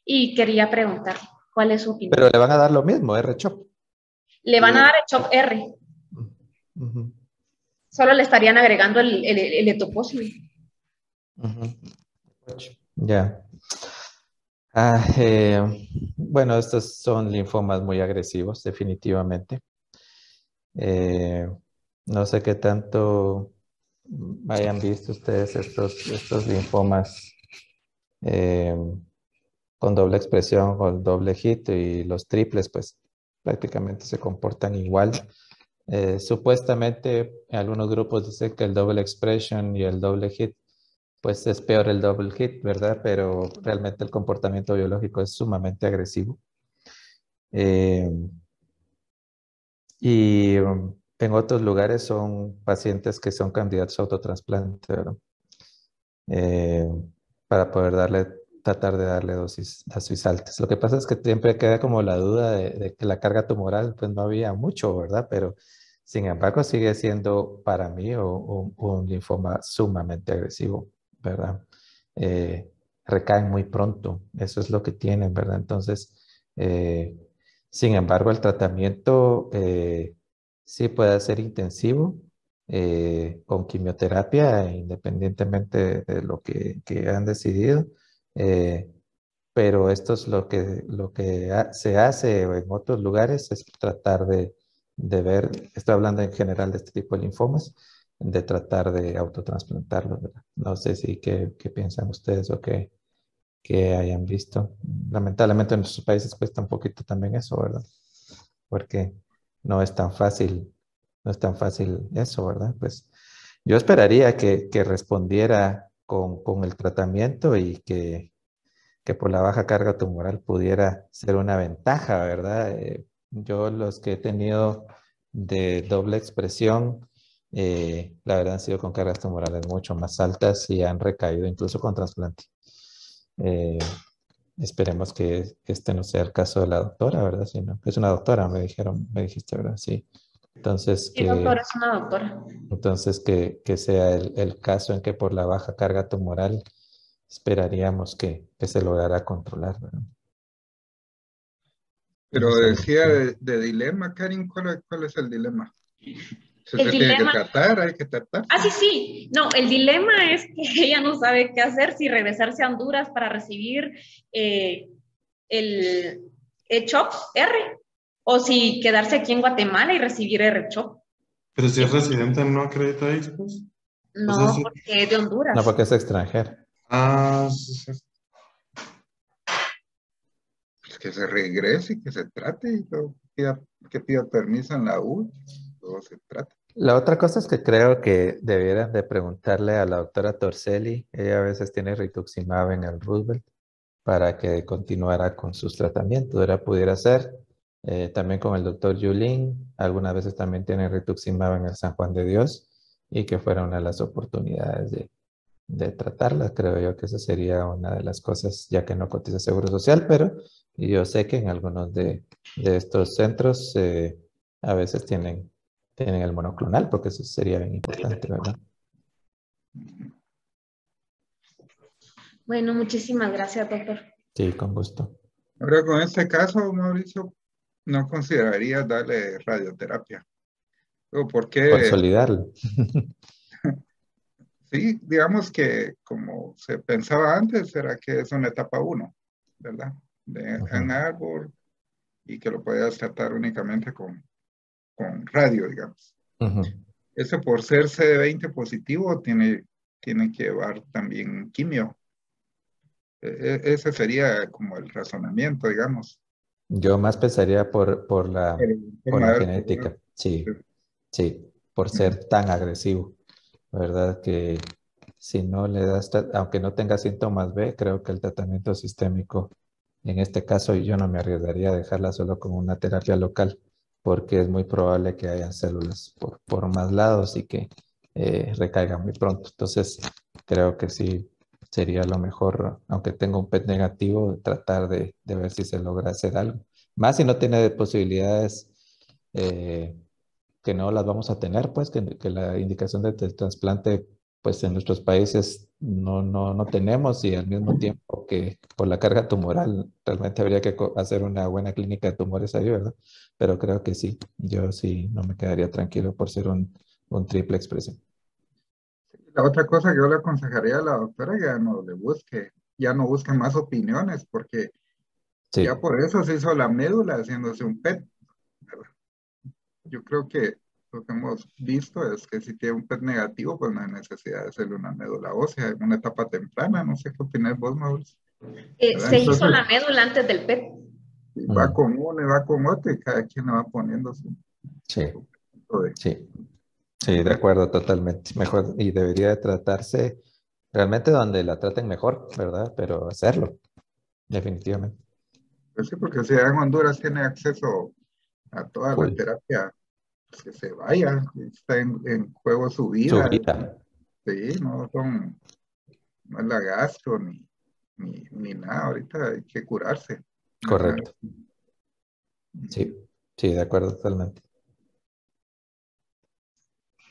Y quería preguntar, ¿cuál es su opinión? Pero le van a dar lo mismo, R-CHOP. Le van a dar ECHOP R. Solo le estarían agregando el etoposide. Ya. Bueno, estos son linfomas muy agresivos, definitivamente. No sé qué tanto hayan visto ustedes estos linfomas con doble expresión o doble hit, y los triples pues prácticamente se comportan igual. Supuestamente algunos grupos dicen que el double expression y el doble hit pues es peor el double hit, ¿verdad? Pero realmente el comportamiento biológico es sumamente agresivo. Y en otros lugares son pacientes que son candidatos a autotrasplante, ¿verdad? Para poder tratar de darle dosis altas. Lo que pasa es que siempre queda como la duda de que la carga tumoral, pues no había mucho, ¿verdad? Pero sin embargo sigue siendo para mí un linfoma sumamente agresivo, ¿verdad? Recaen muy pronto, eso es lo que tienen, ¿verdad? Entonces, sin embargo, el tratamiento sí puede ser intensivo, con quimioterapia, independientemente de lo que han decidido. Pero esto es lo que se hace en otros lugares, es tratar de ver, estoy hablando en general de este tipo de linfomas, de tratar de autotransplantarlos, ¿verdad? No sé si qué piensan ustedes o qué hayan visto. Lamentablemente en nuestros países cuesta un poquito también eso, ¿verdad? Porque no es tan fácil eso, ¿verdad? Pues yo esperaría que respondiera con el tratamiento y que por la baja carga tumoral pudiera ser una ventaja, ¿verdad? Yo los que he tenido de doble expresión, la verdad han sido con cargas tumorales mucho más altas y han recaído incluso con trasplante. Esperemos que este no sea el caso de la doctora, ¿verdad? Sino, es una doctora, me dijiste, ¿verdad? Sí. Entonces, Sí, doctora, es una doctora. Entonces, que sea el caso en que por la baja carga tumoral esperaríamos que se lograra controlar, ¿verdad? Pero decía de dilema, Karin, ¿cuál es el dilema? ¿Se tiene que tratar? ¿Hay que tratar? Sí. No, el dilema es que ella no sabe qué hacer, si regresarse a Honduras para recibir el ECHOP R o si quedarse aquí en Guatemala y recibir R-CHOP. Pero si es residente, ¿no acredita ISPOS? No, porque es de Honduras. No, porque es extranjero. Sí. Pues que se regrese y que se trate y todo, que pida permiso en la U, todo se trata. La otra cosa es que creo que debieran de preguntarle a la doctora Torcelli, ella a veces tiene rituximab en el Roosevelt, para que continuara con sus tratamientos. Ahora pudiera ser también con el doctor Yulín, algunas veces también tiene rituximab en el San Juan de Dios, y que fuera una de las oportunidades de tratarla. Creo yo que esa sería una de las cosas, ya que no cotiza Seguro Social, pero yo sé que en algunos de estos centros a veces tienen el monoclonal, porque eso sería bien importante, ¿verdad? Bueno, muchísimas gracias, doctor. Sí, con gusto. Ahora, con este caso, Mauricio, no consideraría darle radioterapia. ¿Por qué? Consolidarlo. Sí, digamos que como se pensaba antes, era que es una etapa 1, ¿verdad? En árbol, y que lo podías tratar únicamente con radio, digamos. ese por ser CD20 positivo tiene que llevar también quimio. Ese sería como el razonamiento, digamos. Yo más pensaría por Por la, el por tema la del tumor. genética, sí, Sí. sí, por ser tan agresivo. La verdad que si no le das, aunque no tenga síntomas B, creo que el tratamiento sistémico, en este caso, yo no me arriesgaría a dejarla solo con una terapia local, porque es muy probable que haya células por más lados y que recaigan muy pronto. Entonces, creo que sí sería lo mejor, aunque tenga un PET negativo, tratar de ver si se logra hacer algo. Más si no tiene posibilidades eh, que no las vamos a tener, pues que la indicación del trasplante, pues en nuestros países no tenemos y al mismo tiempo que por la carga tumoral realmente habría que hacer una buena clínica de tumores ahí, ¿verdad? Pero creo que sí, yo sí no me quedaría tranquilo por ser un triple expresión. La otra cosa que yo le aconsejaría a la doctora, ya no busque más opiniones, porque ya Sí, por eso se hizo la médula haciéndose un PET. Yo creo que lo que hemos visto es que si tiene un PET negativo, pues no hay necesidad de hacerle una médula ósea en una etapa temprana. No sé qué opinas vos, Mauricio. ¿Verdad? Se hizo Entonces, la médula antes del PET. va mm, con uno y va con otro y cada quien le va poniendo sí, su punto sí, sí, de acuerdo totalmente. Mejor y debería de tratarse realmente donde la traten mejor, ¿verdad? Pero hacerlo, definitivamente. Pues sí, porque si en Honduras tiene acceso a toda la Full. terapia, pues que se vaya, está en juego su Su vida. vida, Sí, no es la gastro ni nada, ahorita hay que curarse. Ajá. correcto. Sí, sí, de acuerdo totalmente.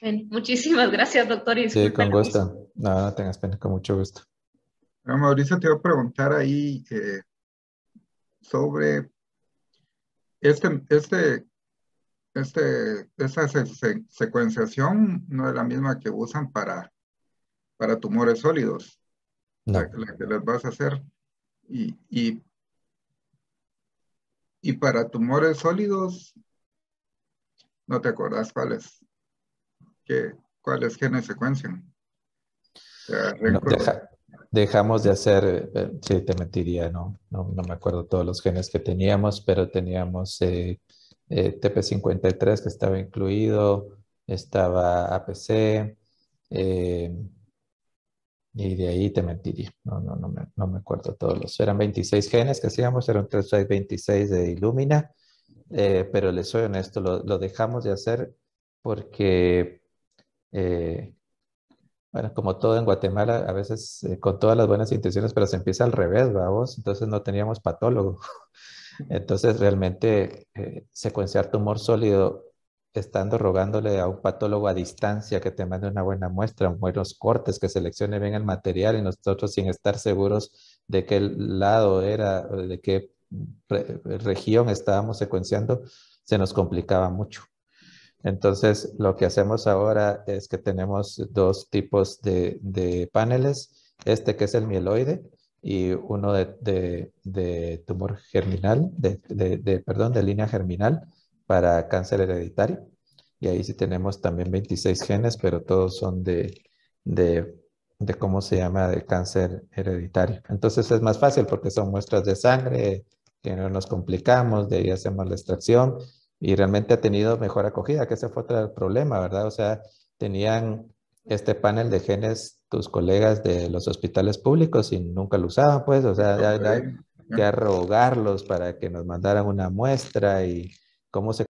Bueno, muchísimas gracias, doctor, y Sí, disculpe con la voz. gusto. No, no tengas pena, con mucho gusto. Pero Mauricio, te iba a preguntar ahí sobre este, este, esa secuenciación no es la misma que usan para tumores sólidos, No, la que les vas a hacer. Y, y, y para tumores sólidos, no te acordás cuáles genes secuencian. O sea, no, dejamos de hacer, sí, te mentiría, no me acuerdo todos los genes que teníamos, pero teníamos TP53 que estaba incluido, estaba APC, eh, y de ahí te mentiría. No me acuerdo todos los. Eran 26 genes que hacíamos, eran 26 de Illumina. Pero les soy honesto, lo dejamos de hacer porque, eh, bueno, como todo en Guatemala, a veces con todas las buenas intenciones, pero se empieza al revés, vamos, entonces no teníamos patólogo. Entonces realmente secuenciar tumor sólido, estando rogándole a un patólogo a distancia que te mande una buena muestra, buenos cortes, que seleccione bien el material y nosotros sin estar seguros de qué lado era, o de qué región estábamos secuenciando, se nos complicaba mucho. Entonces, lo que hacemos ahora es que tenemos dos tipos de paneles, este que es el mieloide y uno de tumor germinal, perdón, de línea germinal para cáncer hereditario. Y ahí sí tenemos también 26 genes, pero todos son de, de ¿cómo se llama?, de cáncer hereditario. Entonces es más fácil porque son muestras de sangre, que no nos complicamos, de ahí hacemos la extracción y realmente ha tenido mejor acogida, que ese fue otro problema, ¿verdad? O sea, tenían este panel de genes tus colegas de los hospitales públicos y nunca lo usaban, pues, o sea, hay que rogarlos para que nos mandaran una muestra y cómo se